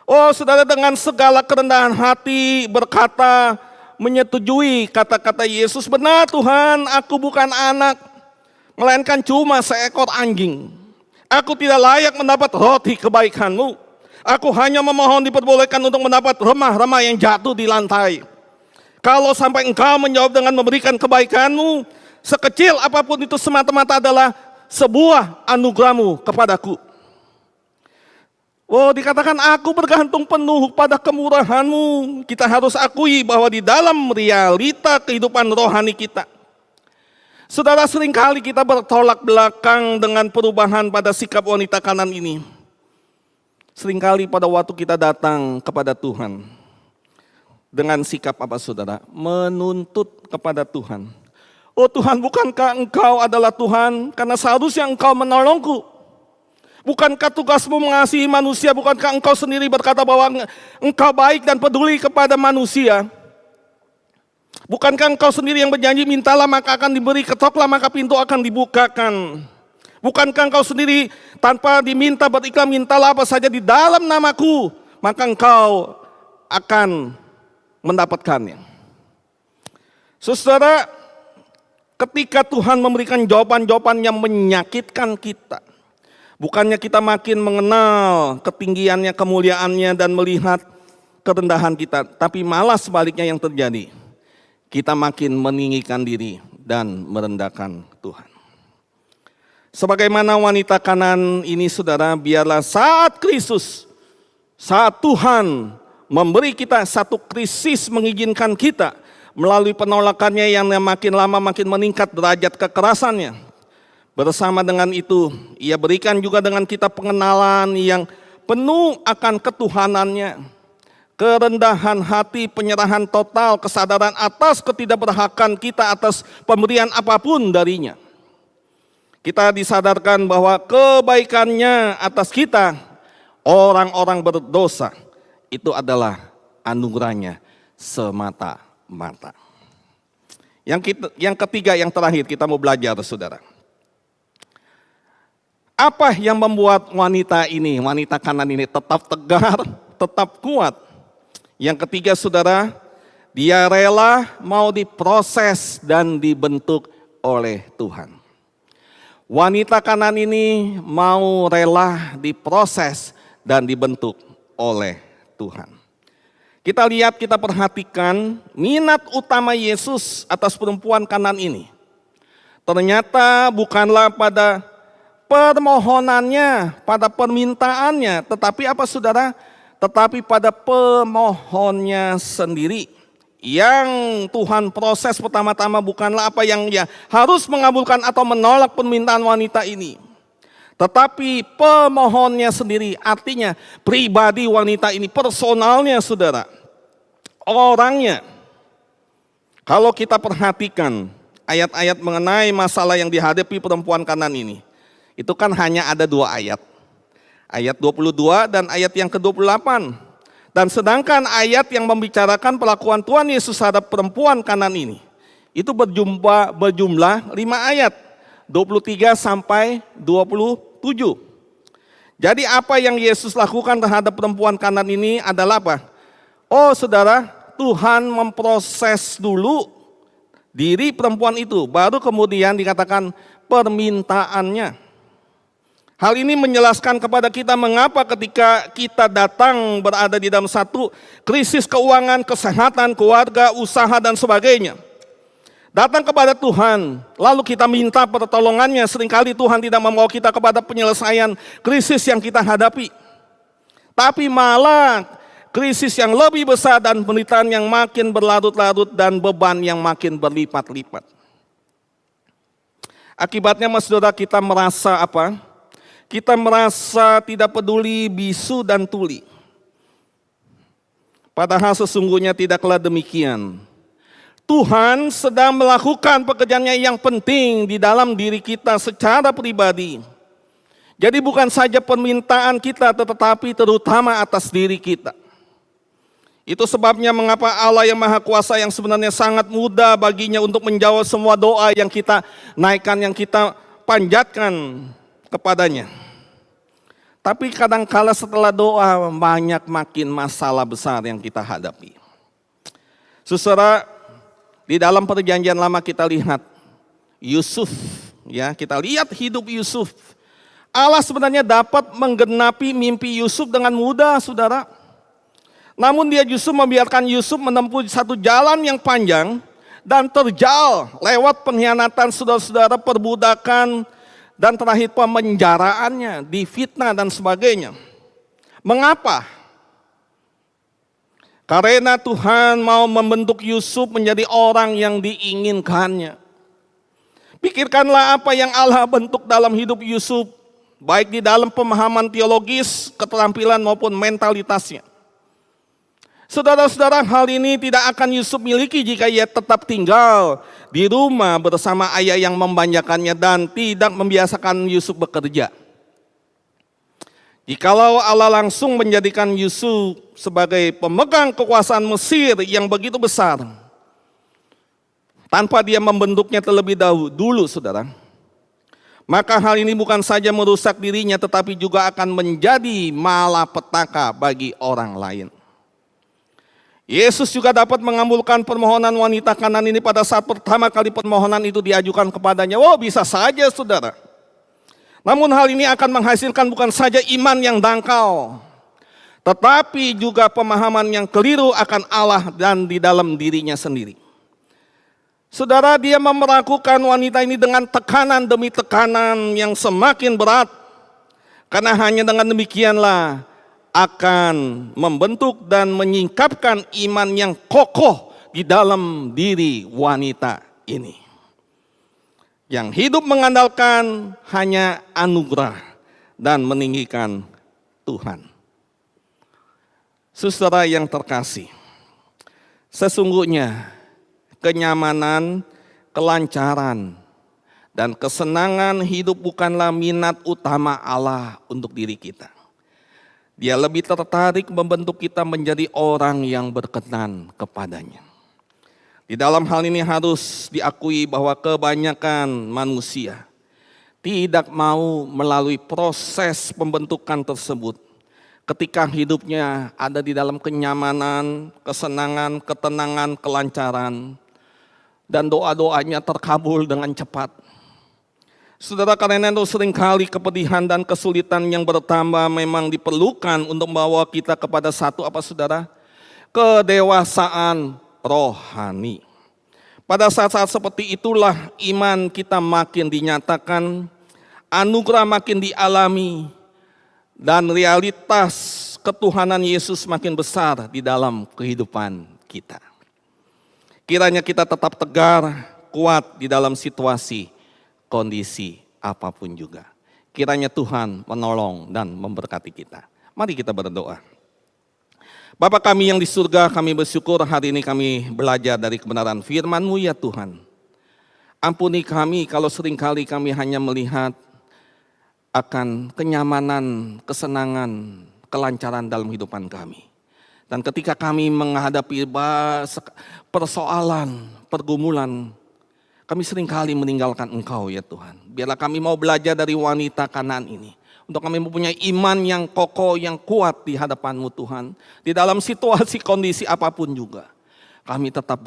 Oh saudara, dengan segala kerendahan hati berkata, menyetujui kata-kata Yesus, benar Tuhan, aku bukan anak, melainkan cuma seekor anjing. Aku tidak layak mendapat roti kebaikan-Mu. Aku hanya memohon diperbolehkan untuk mendapat remah-remah yang jatuh di lantai. Kalau sampai Engkau menjawab dengan memberikan kebaikan-Mu, sekecil apapun itu semata-mata adalah sebuah anugerah-Mu kepadaku. Oh, dikatakan aku bergantung penuh pada kemurahan-Mu. Kita harus akui bahwa di dalam realita kehidupan rohani kita, saudara, seringkali kita bertolak belakang dengan perubahan pada sikap wanita Kanaan ini. Seringkali pada waktu kita datang kepada Tuhan, dengan sikap apa saudara? Menuntut kepada Tuhan. Oh Tuhan, bukankah Engkau adalah Tuhan? Karena seharusnya Engkau menolongku. Bukankah tugasmu mengasihi manusia? Bukankah Engkau sendiri berkata bahwa Engkau baik dan peduli kepada manusia? Bukankah Engkau sendiri yang berjanji, mintalah maka akan diberi, ketoklah maka pintu akan dibukakan? Bukankah Engkau sendiri tanpa diminta beriklan, mintalah apa saja di dalam namaku, maka Engkau akan mendapatkannya. Saudara, ketika Tuhan memberikan jawaban-jawaban yang menyakitkan kita, bukannya kita makin mengenal ketinggiannya, kemuliaannya, dan melihat kerendahan kita, tapi malah sebaliknya yang terjadi. Kita makin meninggikan diri dan merendahkan Tuhan. Sebagaimana wanita Kanaan ini saudara, biarlah saat Kristus, saat Tuhan memberi kita satu krisis mengizinkan kita melalui penolakannya yang makin lama makin meningkat derajat kekerasannya. Bersama dengan itu, ia berikan juga dengan kita pengenalan yang penuh akan ketuhanannya. Kerendahan hati, penyerahan total, kesadaran atas ketidakberhakan kita atas pemberian apapun darinya. Kita disadarkan bahwa kebaikannya atas kita, orang-orang berdosa, itu adalah anugerahnya semata-mata. Yang ketiga, yang terakhir kita mau belajar saudara. Apa yang membuat wanita ini, wanita Kanaan ini tetap tegar, tetap kuat? Yang ketiga saudara, dia rela mau diproses dan dibentuk oleh Tuhan. Wanita Kanaan ini mau rela diproses dan dibentuk oleh Tuhan. Kita lihat, kita perhatikan minat utama Yesus atas perempuan Kanaan ini. Ternyata bukanlah pada permohonannya, pada permintaannya, tetapi apa saudara? Tetapi pada pemohonnya sendiri. Yang Tuhan proses pertama-tama bukanlah apa yang dia harus mengabulkan atau menolak permintaan wanita ini, tetapi pemohonnya sendiri, artinya pribadi wanita ini, personalnya saudara, orangnya. Kalau kita perhatikan ayat-ayat mengenai masalah yang dihadapi perempuan Kanan ini, itu kan hanya ada 2 ayat. Ayat 22 dan ayat yang ke-28. Dan sedangkan ayat yang membicarakan perlakuan Tuhan Yesus terhadap perempuan Kanan ini, itu berjumlah 5 ayat, 23 sampai 27. Jadi apa yang Yesus lakukan terhadap perempuan Kanan ini adalah apa? Oh saudara, Tuhan memproses dulu diri perempuan itu, baru kemudian dikatakan permintaannya. Hal ini menjelaskan kepada kita mengapa ketika kita datang berada di dalam satu krisis keuangan, kesehatan, keluarga, usaha dan sebagainya. Datang kepada Tuhan, lalu kita minta pertolongannya, seringkali Tuhan tidak membawa kita kepada penyelesaian krisis yang kita hadapi. Tapi malah krisis yang lebih besar dan penderitaan yang makin berlarut-larut dan beban yang makin berlipat-lipat. Akibatnya saudara, kita merasa apa? Kita merasa tidak peduli, bisu dan tuli. Padahal sesungguhnya tidaklah demikian. Tuhan sedang melakukan pekerjaannya yang penting di dalam diri kita secara pribadi. Jadi bukan saja permintaan kita, tetapi terutama atas diri kita. Itu sebabnya mengapa Allah yang Maha Kuasa yang sebenarnya sangat mudah baginya untuk menjawab semua doa yang kita naikkan, yang kita panjatkan kepadanya. Tapi kadangkala setelah doa banyak makin masalah besar yang kita hadapi. Saudara, di dalam perjanjian lama kita lihat Yusuf, ya, kita lihat hidup Yusuf. Allah sebenarnya dapat menggenapi mimpi Yusuf dengan mudah, saudara. Namun dia justru membiarkan Yusuf menempuh satu jalan yang panjang dan terjal lewat pengkhianatan saudara-saudara, perbudakan, dan terakhir pemenjaraannya, difitnah dan sebagainya. Mengapa? Karena Tuhan mau membentuk Yusuf menjadi orang yang diinginkannya. Pikirkanlah apa yang Allah bentuk dalam hidup Yusuf, baik di dalam pemahaman teologis, keterampilan maupun mentalitasnya. Saudara-saudara, hal ini tidak akan Yusuf miliki jika ia tetap tinggal di rumah bersama ayah yang membanjakannya dan tidak membiasakan Yusuf bekerja. Jikalau Allah langsung menjadikan Yusuf sebagai pemegang kekuasaan Mesir yang begitu besar, tanpa dia membentuknya terlebih dulu, saudara, maka hal ini bukan saja merusak dirinya, tetapi juga akan menjadi malapetaka bagi orang lain. Yesus juga dapat mengabulkan permohonan wanita Kanan ini pada saat pertama kali permohonan itu diajukan kepadanya. Oh, bisa saja, saudara. Namun hal ini akan menghasilkan bukan saja iman yang dangkal, tetapi juga pemahaman yang keliru akan Allah dan di dalam dirinya sendiri. Saudara, dia memperlakukan wanita ini dengan tekanan demi tekanan yang semakin berat. Karena hanya dengan demikianlah akan membentuk dan menyingkapkan iman yang kokoh di dalam diri wanita ini. Yang hidup mengandalkan hanya anugerah dan meninggikan Tuhan. Saudara yang terkasih, sesungguhnya kenyamanan, kelancaran, dan kesenangan hidup bukanlah minat utama Allah untuk diri kita. Dia lebih tertarik membentuk kita menjadi orang yang berkenan kepadanya. Di dalam hal ini harus diakui bahwa kebanyakan manusia tidak mau melalui proses pembentukan tersebut ketika hidupnya ada di dalam kenyamanan, kesenangan, ketenangan, kelancaran, dan doa-doanya terkabul dengan cepat. Saudara, karena itu seringkali kepedihan dan kesulitan yang bertambah memang diperlukan untuk membawa kita kepada satu apa, saudara? Kedewasaan rohani. Pada saat-saat seperti itulah iman kita makin dinyatakan, anugerah makin dialami, dan realitas ketuhanan Yesus makin besar di dalam kehidupan kita. Kiranya kita tetap tegar, kuat di dalam situasi, kondisi apapun juga. Kiranya Tuhan menolong dan memberkati kita. Mari kita berdoa. Bapa kami yang di surga, kami bersyukur hari ini kami belajar dari kebenaran firman-Mu ya Tuhan. Ampuni kami kalau seringkali kami hanya melihat akan kenyamanan, kesenangan, kelancaran dalam kehidupan kami. Dan ketika kami menghadapi persoalan, pergumulan, kami seringkali meninggalkan Engkau ya Tuhan. Biarlah kami mau belajar dari wanita Kanaan ini. Untuk kami mempunyai iman yang kokoh, yang kuat di hadapan-Mu Tuhan. Di dalam situasi kondisi apapun juga. Kami tetap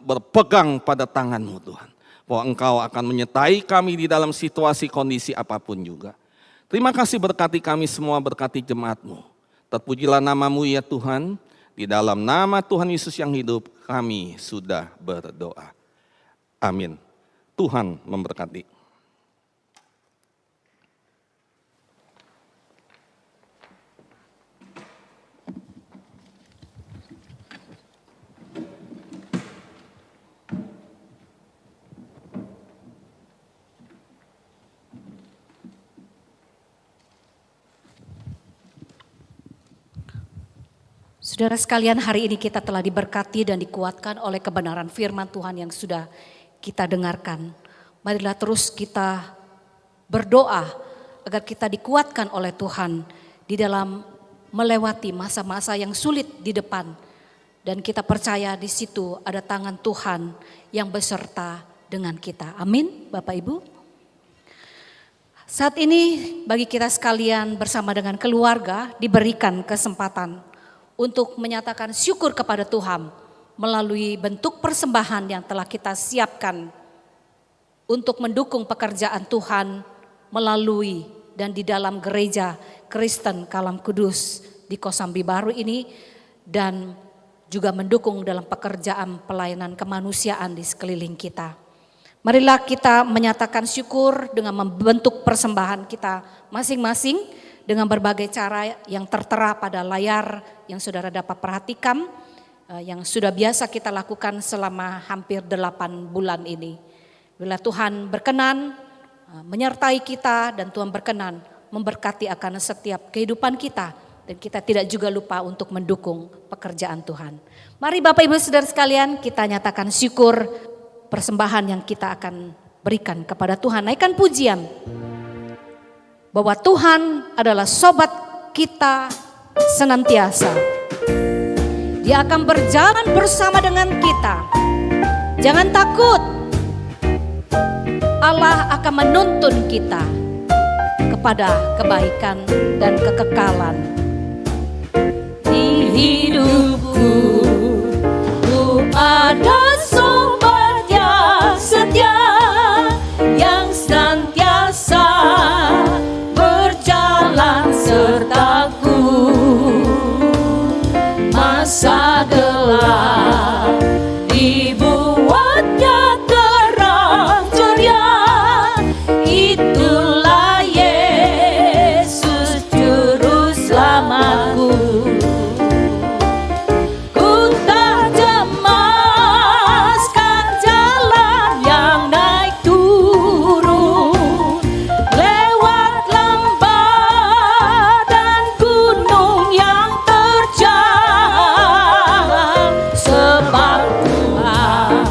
berpegang pada tangan-Mu Tuhan. Bahwa Engkau akan menyertai kami di dalam situasi kondisi apapun juga. Terima kasih berkati kami semua, berkati jemaat-Mu. Terpujilah nama-Mu ya Tuhan. Di dalam nama Tuhan Yesus yang hidup kami sudah berdoa. Amin. Tuhan memberkati. Saudara sekalian, hari ini kita telah diberkati dan dikuatkan oleh kebenaran firman Tuhan yang sudah kita dengarkan. Marilah terus kita berdoa agar kita dikuatkan oleh Tuhan di dalam melewati masa-masa yang sulit di depan. Dan kita percaya di situ ada tangan Tuhan yang beserta dengan kita. Amin, Bapak Ibu. Saat ini bagi kita sekalian bersama dengan keluarga diberikan kesempatan untuk menyatakan syukur kepada Tuhan melalui bentuk persembahan yang telah kita siapkan untuk mendukung pekerjaan Tuhan melalui dan di dalam gereja Kristen Kalam Kudus di Kosambi Baru ini, dan juga mendukung dalam pekerjaan pelayanan kemanusiaan di sekeliling kita. Marilah kita menyatakan syukur dengan membentuk persembahan kita masing-masing dengan berbagai cara yang tertera pada layar yang saudara dapat perhatikan, yang sudah biasa kita lakukan selama hampir 8 bulan ini. Bila Tuhan berkenan menyertai kita dan Tuhan berkenan memberkati akan setiap kehidupan kita, dan kita tidak juga lupa untuk mendukung pekerjaan Tuhan. Mari Bapak Ibu Saudara sekalian, kita nyatakan syukur persembahan yang kita akan berikan kepada Tuhan. Naikkan pujian bahwa Tuhan adalah sobat kita senantiasa. Dia akan berjalan bersama dengan kita. Jangan takut. Allah akan menuntun kita kepada kebaikan dan kekekalan. Di hidupku ku ada sobat yang setia, yang senantiasa berjalan sertaku. Masa gelap dibuatnya terang ceria, itulah Yesus juru selamatku. Ku tak cemaskan jalan yang naik turun, lewat lembah dan gunung yang terjal, sebab Tuhan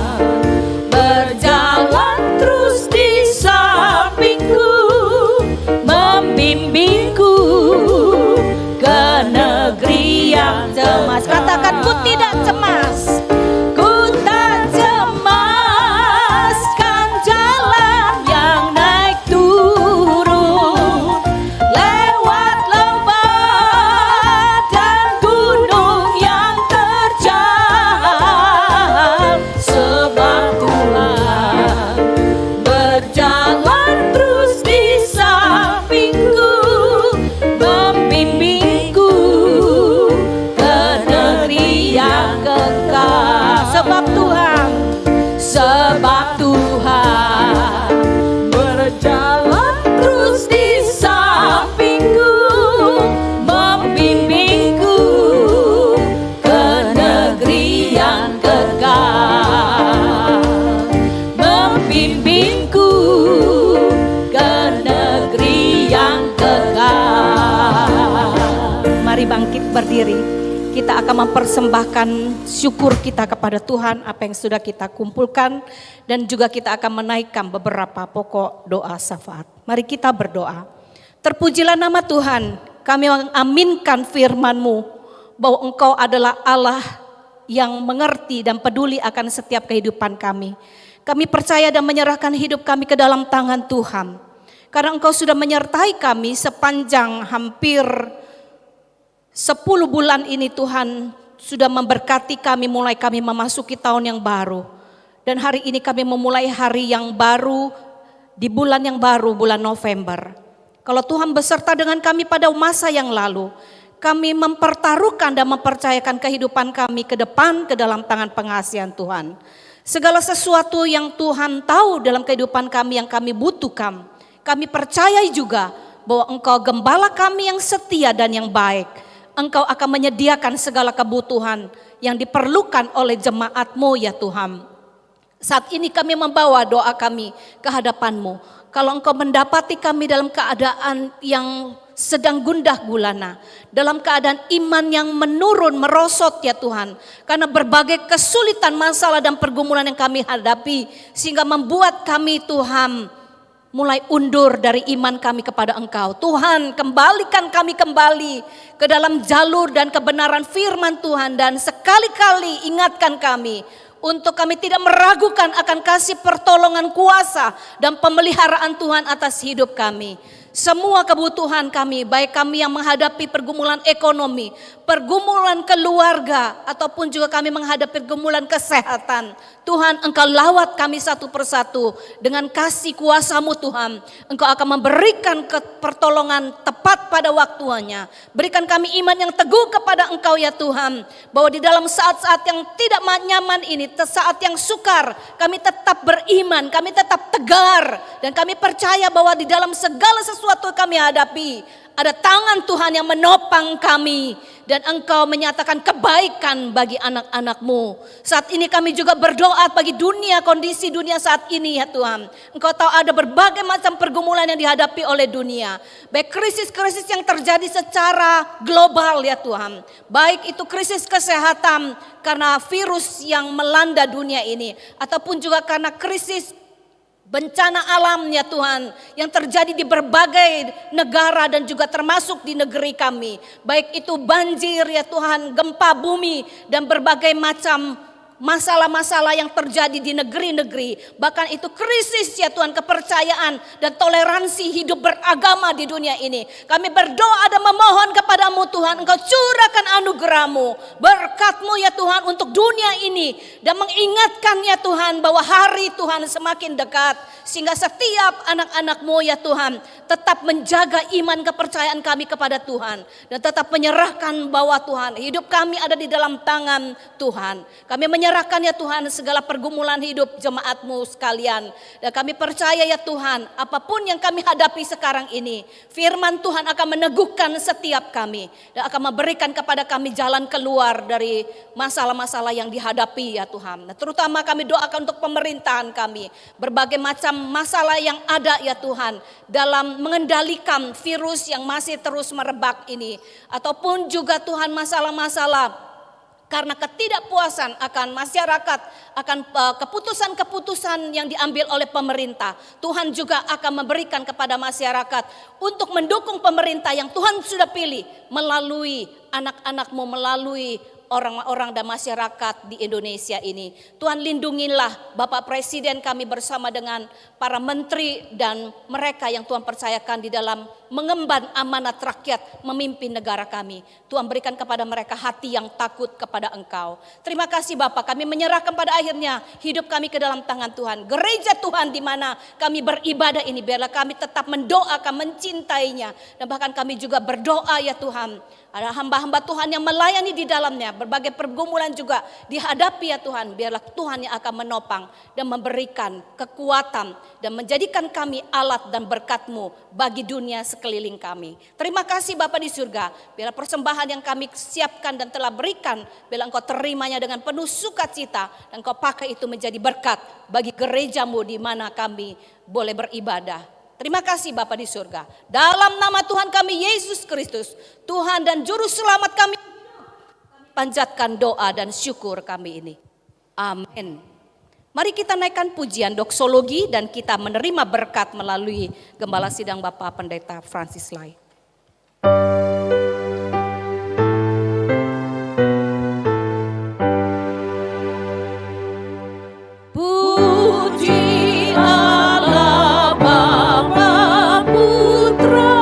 berjalan terus di sampingku, membimbingku ke negeri yang cemas. Katakan, ku tidak cemas. Ku tak cemaskan jalan yang naik turun, lewat lembah dan gunung yang terjal, sebab Tuhan berjalan terus di sampingku, membimbingku ke negeri yang kekal. Sebab Tuhan berjalan terus di sampingku, membimbingku ke negeri yang kekal, membimbingku ke negeri yang kekal. Mari bangkit berdiri. kita akan mempersembahkan syukur kita kepada Tuhan apa yang sudah kita kumpulkan, dan juga kita akan menaikkan beberapa pokok doa syafaat. Mari kita berdoa. Terpujilah nama Tuhan, kami mengaminkan firman-Mu bahwa Engkau adalah Allah yang mengerti dan peduli akan setiap kehidupan kami. Kami percaya dan menyerahkan hidup kami ke dalam tangan Tuhan. Karena Engkau sudah menyertai kami sepanjang hampir 10 bulan ini, Tuhan sudah memberkati kami, mulai kami memasuki tahun yang baru. Dan hari ini kami memulai hari yang baru di bulan yang baru, bulan November. Kalau Tuhan beserta dengan kami pada masa yang lalu, kami mempertaruhkan dan mempercayakan kehidupan kami ke depan ke dalam tangan pengasihan Tuhan. Segala sesuatu yang Tuhan tahu dalam kehidupan kami yang kami butuhkan, kami percayai juga bahwa Engkau gembala kami yang setia dan yang baik. Engkau akan menyediakan segala kebutuhan yang diperlukan oleh jemaat-Mu ya Tuhan. Saat ini kami membawa doa kami ke hadapan-Mu. Kalau Engkau mendapati kami dalam keadaan yang sedang gundah gulana, dalam keadaan iman yang menurun, merosot ya Tuhan, karena berbagai kesulitan, masalah dan pergumulan yang kami hadapi, sehingga membuat kami Tuhan mulai undur dari iman kami kepada Engkau. Tuhan, kembalikan kami kembali ke dalam jalur dan kebenaran firman Tuhan, dan sekali-kali ingatkan kami untuk kami tidak meragukan akan kasih pertolongan, kuasa dan pemeliharaan Tuhan atas hidup kami. Semua kebutuhan kami, baik kami yang menghadapi pergumulan ekonomi, pergumulan keluarga, ataupun juga kami menghadapi pergumulan kesehatan, Tuhan, Engkau lawat kami satu persatu dengan kasih kuasa-Mu Tuhan. Engkau akan memberikan pertolongan tepat pada waktunya. Berikan kami iman yang teguh kepada Engkau ya Tuhan, bahwa di dalam saat-saat yang tidak nyaman ini, saat yang sukar, kami tetap beriman, kami tetap tegar, dan kami percaya bahwa di dalam segala sesuatu kami hadapi, ada tangan Tuhan yang menopang kami, dan Engkau menyatakan kebaikan bagi anak-anak-Mu. Saat ini kami juga berdoa bagi dunia, kondisi dunia saat ini ya Tuhan. Engkau tahu ada berbagai macam pergumulan yang dihadapi oleh dunia, baik krisis-krisis yang terjadi secara global ya Tuhan, baik itu krisis kesehatan karena virus yang melanda dunia ini, ataupun juga karena krisis bencana alam ya Tuhan yang terjadi di berbagai negara dan juga termasuk di negeri kami. Baik itu banjir ya Tuhan, gempa bumi dan berbagai macam masalah-masalah yang terjadi di negeri-negeri. Bahkan itu krisis ya Tuhan, kepercayaan dan toleransi hidup beragama di dunia ini. Kami berdoa dan memohon kepadamu Tuhan, Engkau curahkan anugerah-Mu, berkat-Mu ya Tuhan untuk dunia ini, dan mengingatkan ya Tuhan bahwa hari Tuhan semakin dekat, sehingga setiap anak-anak-Mu ya Tuhan tetap menjaga iman kepercayaan kami kepada Tuhan, dan tetap menyerahkan bahwa Tuhan, hidup kami ada di dalam tangan Tuhan. Kami menyerahkan ya Tuhan segala pergumulan hidup jemaat-Mu sekalian, dan kami percaya ya Tuhan, apapun yang kami hadapi sekarang ini, firman Tuhan akan meneguhkan setiap kami dan akan memberikan kepada kami jalan keluar dari masalah-masalah yang dihadapi ya Tuhan. Nah, terutama kami doakan untuk pemerintahan kami, berbagai macam masalah yang ada ya Tuhan dalam mengendalikan virus yang masih terus merebak ini, ataupun juga Tuhan masalah-masalah karena ketidakpuasan akan masyarakat, akan keputusan-keputusan yang diambil oleh pemerintah. Tuhan juga akan memberikan kepada masyarakat untuk mendukung pemerintah yang Tuhan sudah pilih melalui anak-anak-Mu, melalui orang-orang dan masyarakat di Indonesia ini. Tuhan, lindungilah Bapak Presiden kami bersama dengan para menteri dan mereka yang Tuhan percayakan di dalam mengemban amanat rakyat memimpin negara kami. Tuhan, berikan kepada mereka hati yang takut kepada Engkau. Terima kasih Bapak, kami menyerahkan pada akhirnya hidup kami ke dalam tangan Tuhan. Gereja Tuhan di mana kami beribadah ini, biarlah kami tetap mendoakan, mencintainya, dan bahkan kami juga berdoa ya Tuhan, ada hamba-hamba Tuhan yang melayani di dalamnya, berbagai pergumulan juga dihadapi ya Tuhan. Biarlah Tuhan yang akan menopang dan memberikan kekuatan dan menjadikan kami alat dan berkat-Mu bagi dunia sekeliling kami. Terima kasih Bapa di surga. Biarlah persembahan yang kami siapkan dan telah berikan, biarlah Engkau terimanya dengan penuh sukacita, dan Engkau pakai itu menjadi berkat bagi gereja-Mu di mana kami boleh beribadah. Terima kasih Bapa di surga. Dalam nama Tuhan kami Yesus Kristus, Tuhan dan Juru Selamat kami panjatkan doa dan syukur kami ini. Amin. Mari kita naikkan pujian doksologi dan kita menerima berkat melalui Gembala Sidang Bapak Pendeta Francis Lai. Puji Allah Bapa Putra,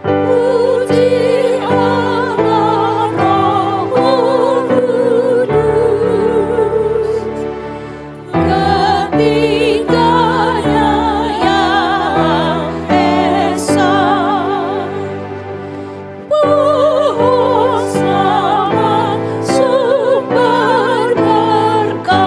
puji Allah Roh Kudus, ketiganya yang esa, bersama sumber berkat.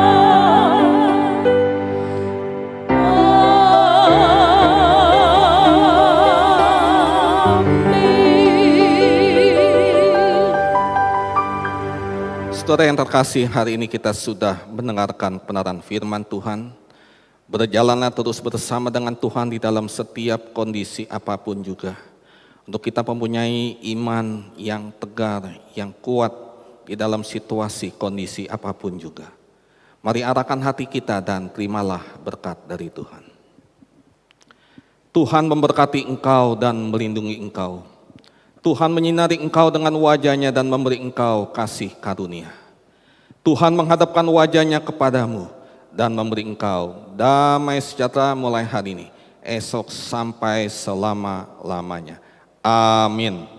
Saudara yang terkasih, hari ini kita sudah mendengarkan kebenaran firman Tuhan. Berjalanlah terus bersama dengan Tuhan di dalam setiap kondisi apapun juga. Untuk kita mempunyai iman yang tegar, yang kuat di dalam situasi kondisi apapun juga. Mari arahkan hati kita dan terimalah berkat dari Tuhan. Tuhan memberkati engkau dan melindungi engkau. Tuhan menyinari engkau dengan wajah-Nya dan memberi engkau kasih karunia. Tuhan menghadapkan wajah-Nya kepadamu dan memberi engkau damai sejahtera mulai hari ini, esok sampai selama-lamanya. Amin.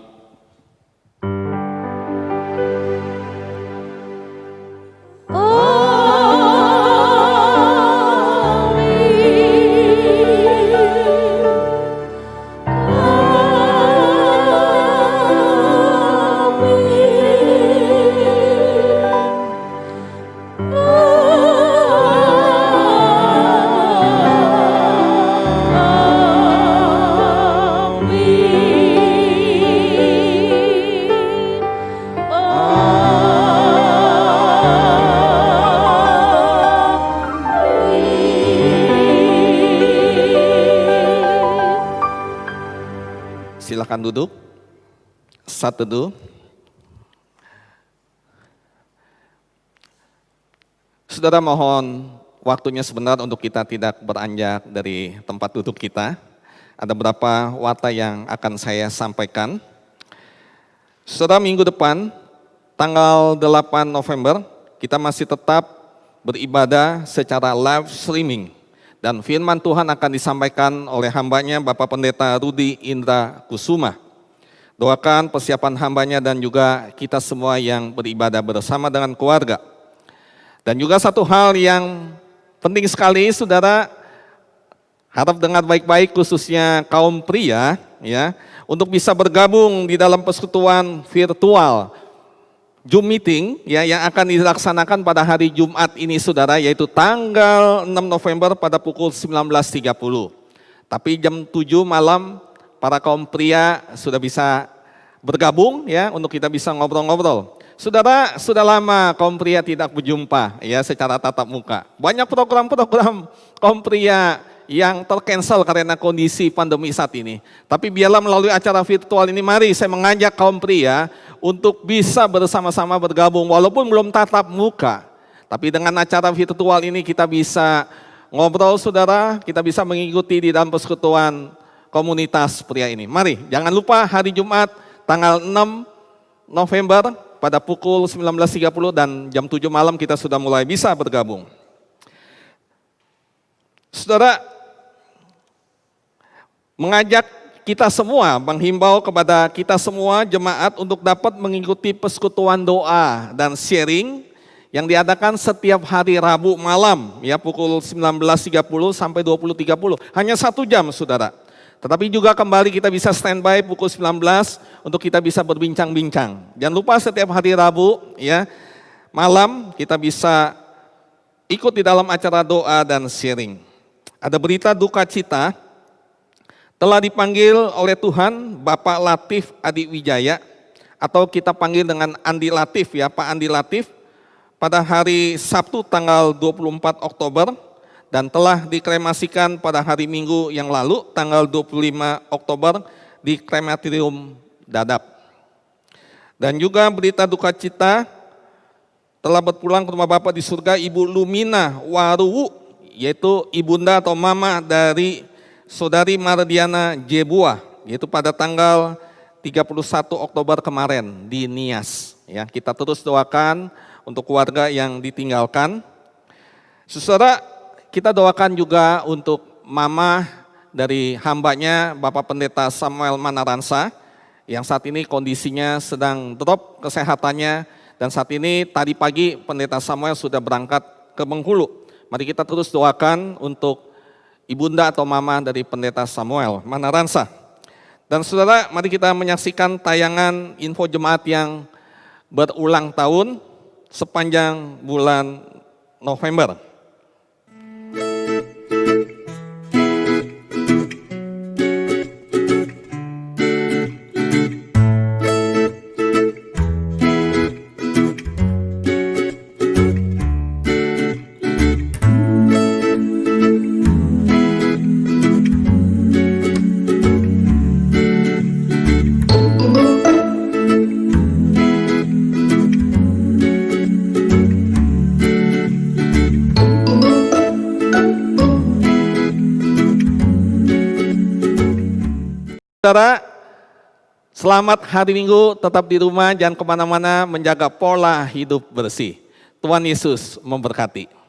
Silakan duduk. Saat teduh. Saudara, mohon waktunya sebentar untuk kita tidak beranjak dari tempat duduk kita. Ada beberapa warta yang akan saya sampaikan. Saudara, minggu depan tanggal 8 November kita masih tetap beribadah secara live streaming. Dan firman Tuhan akan disampaikan oleh hambanya Bapak Pendeta Rudi Indra Kusuma. Doakan persiapan hambanya dan juga kita semua yang beribadah bersama dengan keluarga. Dan juga satu hal yang penting sekali, saudara, harap dengar baik-baik khususnya kaum pria, ya, untuk bisa bergabung di dalam persekutuan virtual Zoom meeting ya, yang akan dilaksanakan pada hari Jumat ini, saudara, yaitu tanggal 6 November pada pukul 19.30. Tapi jam 7 malam para kaum pria sudah bisa bergabung ya, untuk kita bisa ngobrol-ngobrol. Saudara, sudah lama kaum pria tidak berjumpa ya secara tatap muka. Banyak program-program kaum pria yang tercancel karena kondisi pandemi saat ini. Tapi biarlah melalui acara virtual ini, mari saya mengajak kaum pria untuk bisa bersama-sama bergabung walaupun belum tatap muka. Tapi dengan acara virtual ini kita bisa ngobrol, saudara, kita bisa mengikuti di dalam persekutuan komunitas pria ini. Mari, jangan lupa hari Jumat tanggal 6 November pada pukul 19.30 dan jam 7 malam kita sudah mulai bisa bergabung. Saudara, mengajak kita semua, menghimbau kepada kita semua jemaat untuk dapat mengikuti persekutuan doa dan sharing yang diadakan setiap hari Rabu malam ya, pukul 19.30 sampai 20.30. Hanya 1 jam, saudara. Tetapi juga kembali kita bisa standby pukul 19 untuk kita bisa berbincang-bincang. Jangan lupa setiap hari Rabu ya malam kita bisa ikut di dalam acara doa dan sharing. Ada berita duka cita. Telah dipanggil oleh Tuhan Bapak Latif Adi Wijaya, atau kita panggil dengan Andi Latif ya, Pak Andi Latif, pada hari Sabtu tanggal 24 Oktober dan telah dikremasikan pada hari Minggu yang lalu tanggal 25 Oktober di Krematorium Dadap. Dan juga berita duka cita telah berpulang ke rumah Bapa di surga Ibu Lumina Waruwu, yaitu ibunda atau mama dari Saudari Mardiana Jebua, yaitu pada tanggal 31 Oktober kemarin di Nias. Ya, kita terus doakan untuk keluarga yang ditinggalkan. Saudara, kita doakan juga untuk mama dari hambanya Bapak Pendeta Samuel Manaransa yang saat ini kondisinya sedang drop kesehatannya, dan saat ini tadi pagi Pendeta Samuel sudah berangkat ke Bengkulu. Mari kita terus doakan untuk ibunda atau mama dari Pendeta Samuel Manaransa. Dan saudara, mari kita menyaksikan tayangan info jemaat yang berulang tahun sepanjang bulan November. Saudara, selamat hari Minggu, tetap di rumah, jangan kemana-mana, menjaga pola hidup bersih. Tuhan Yesus memberkati.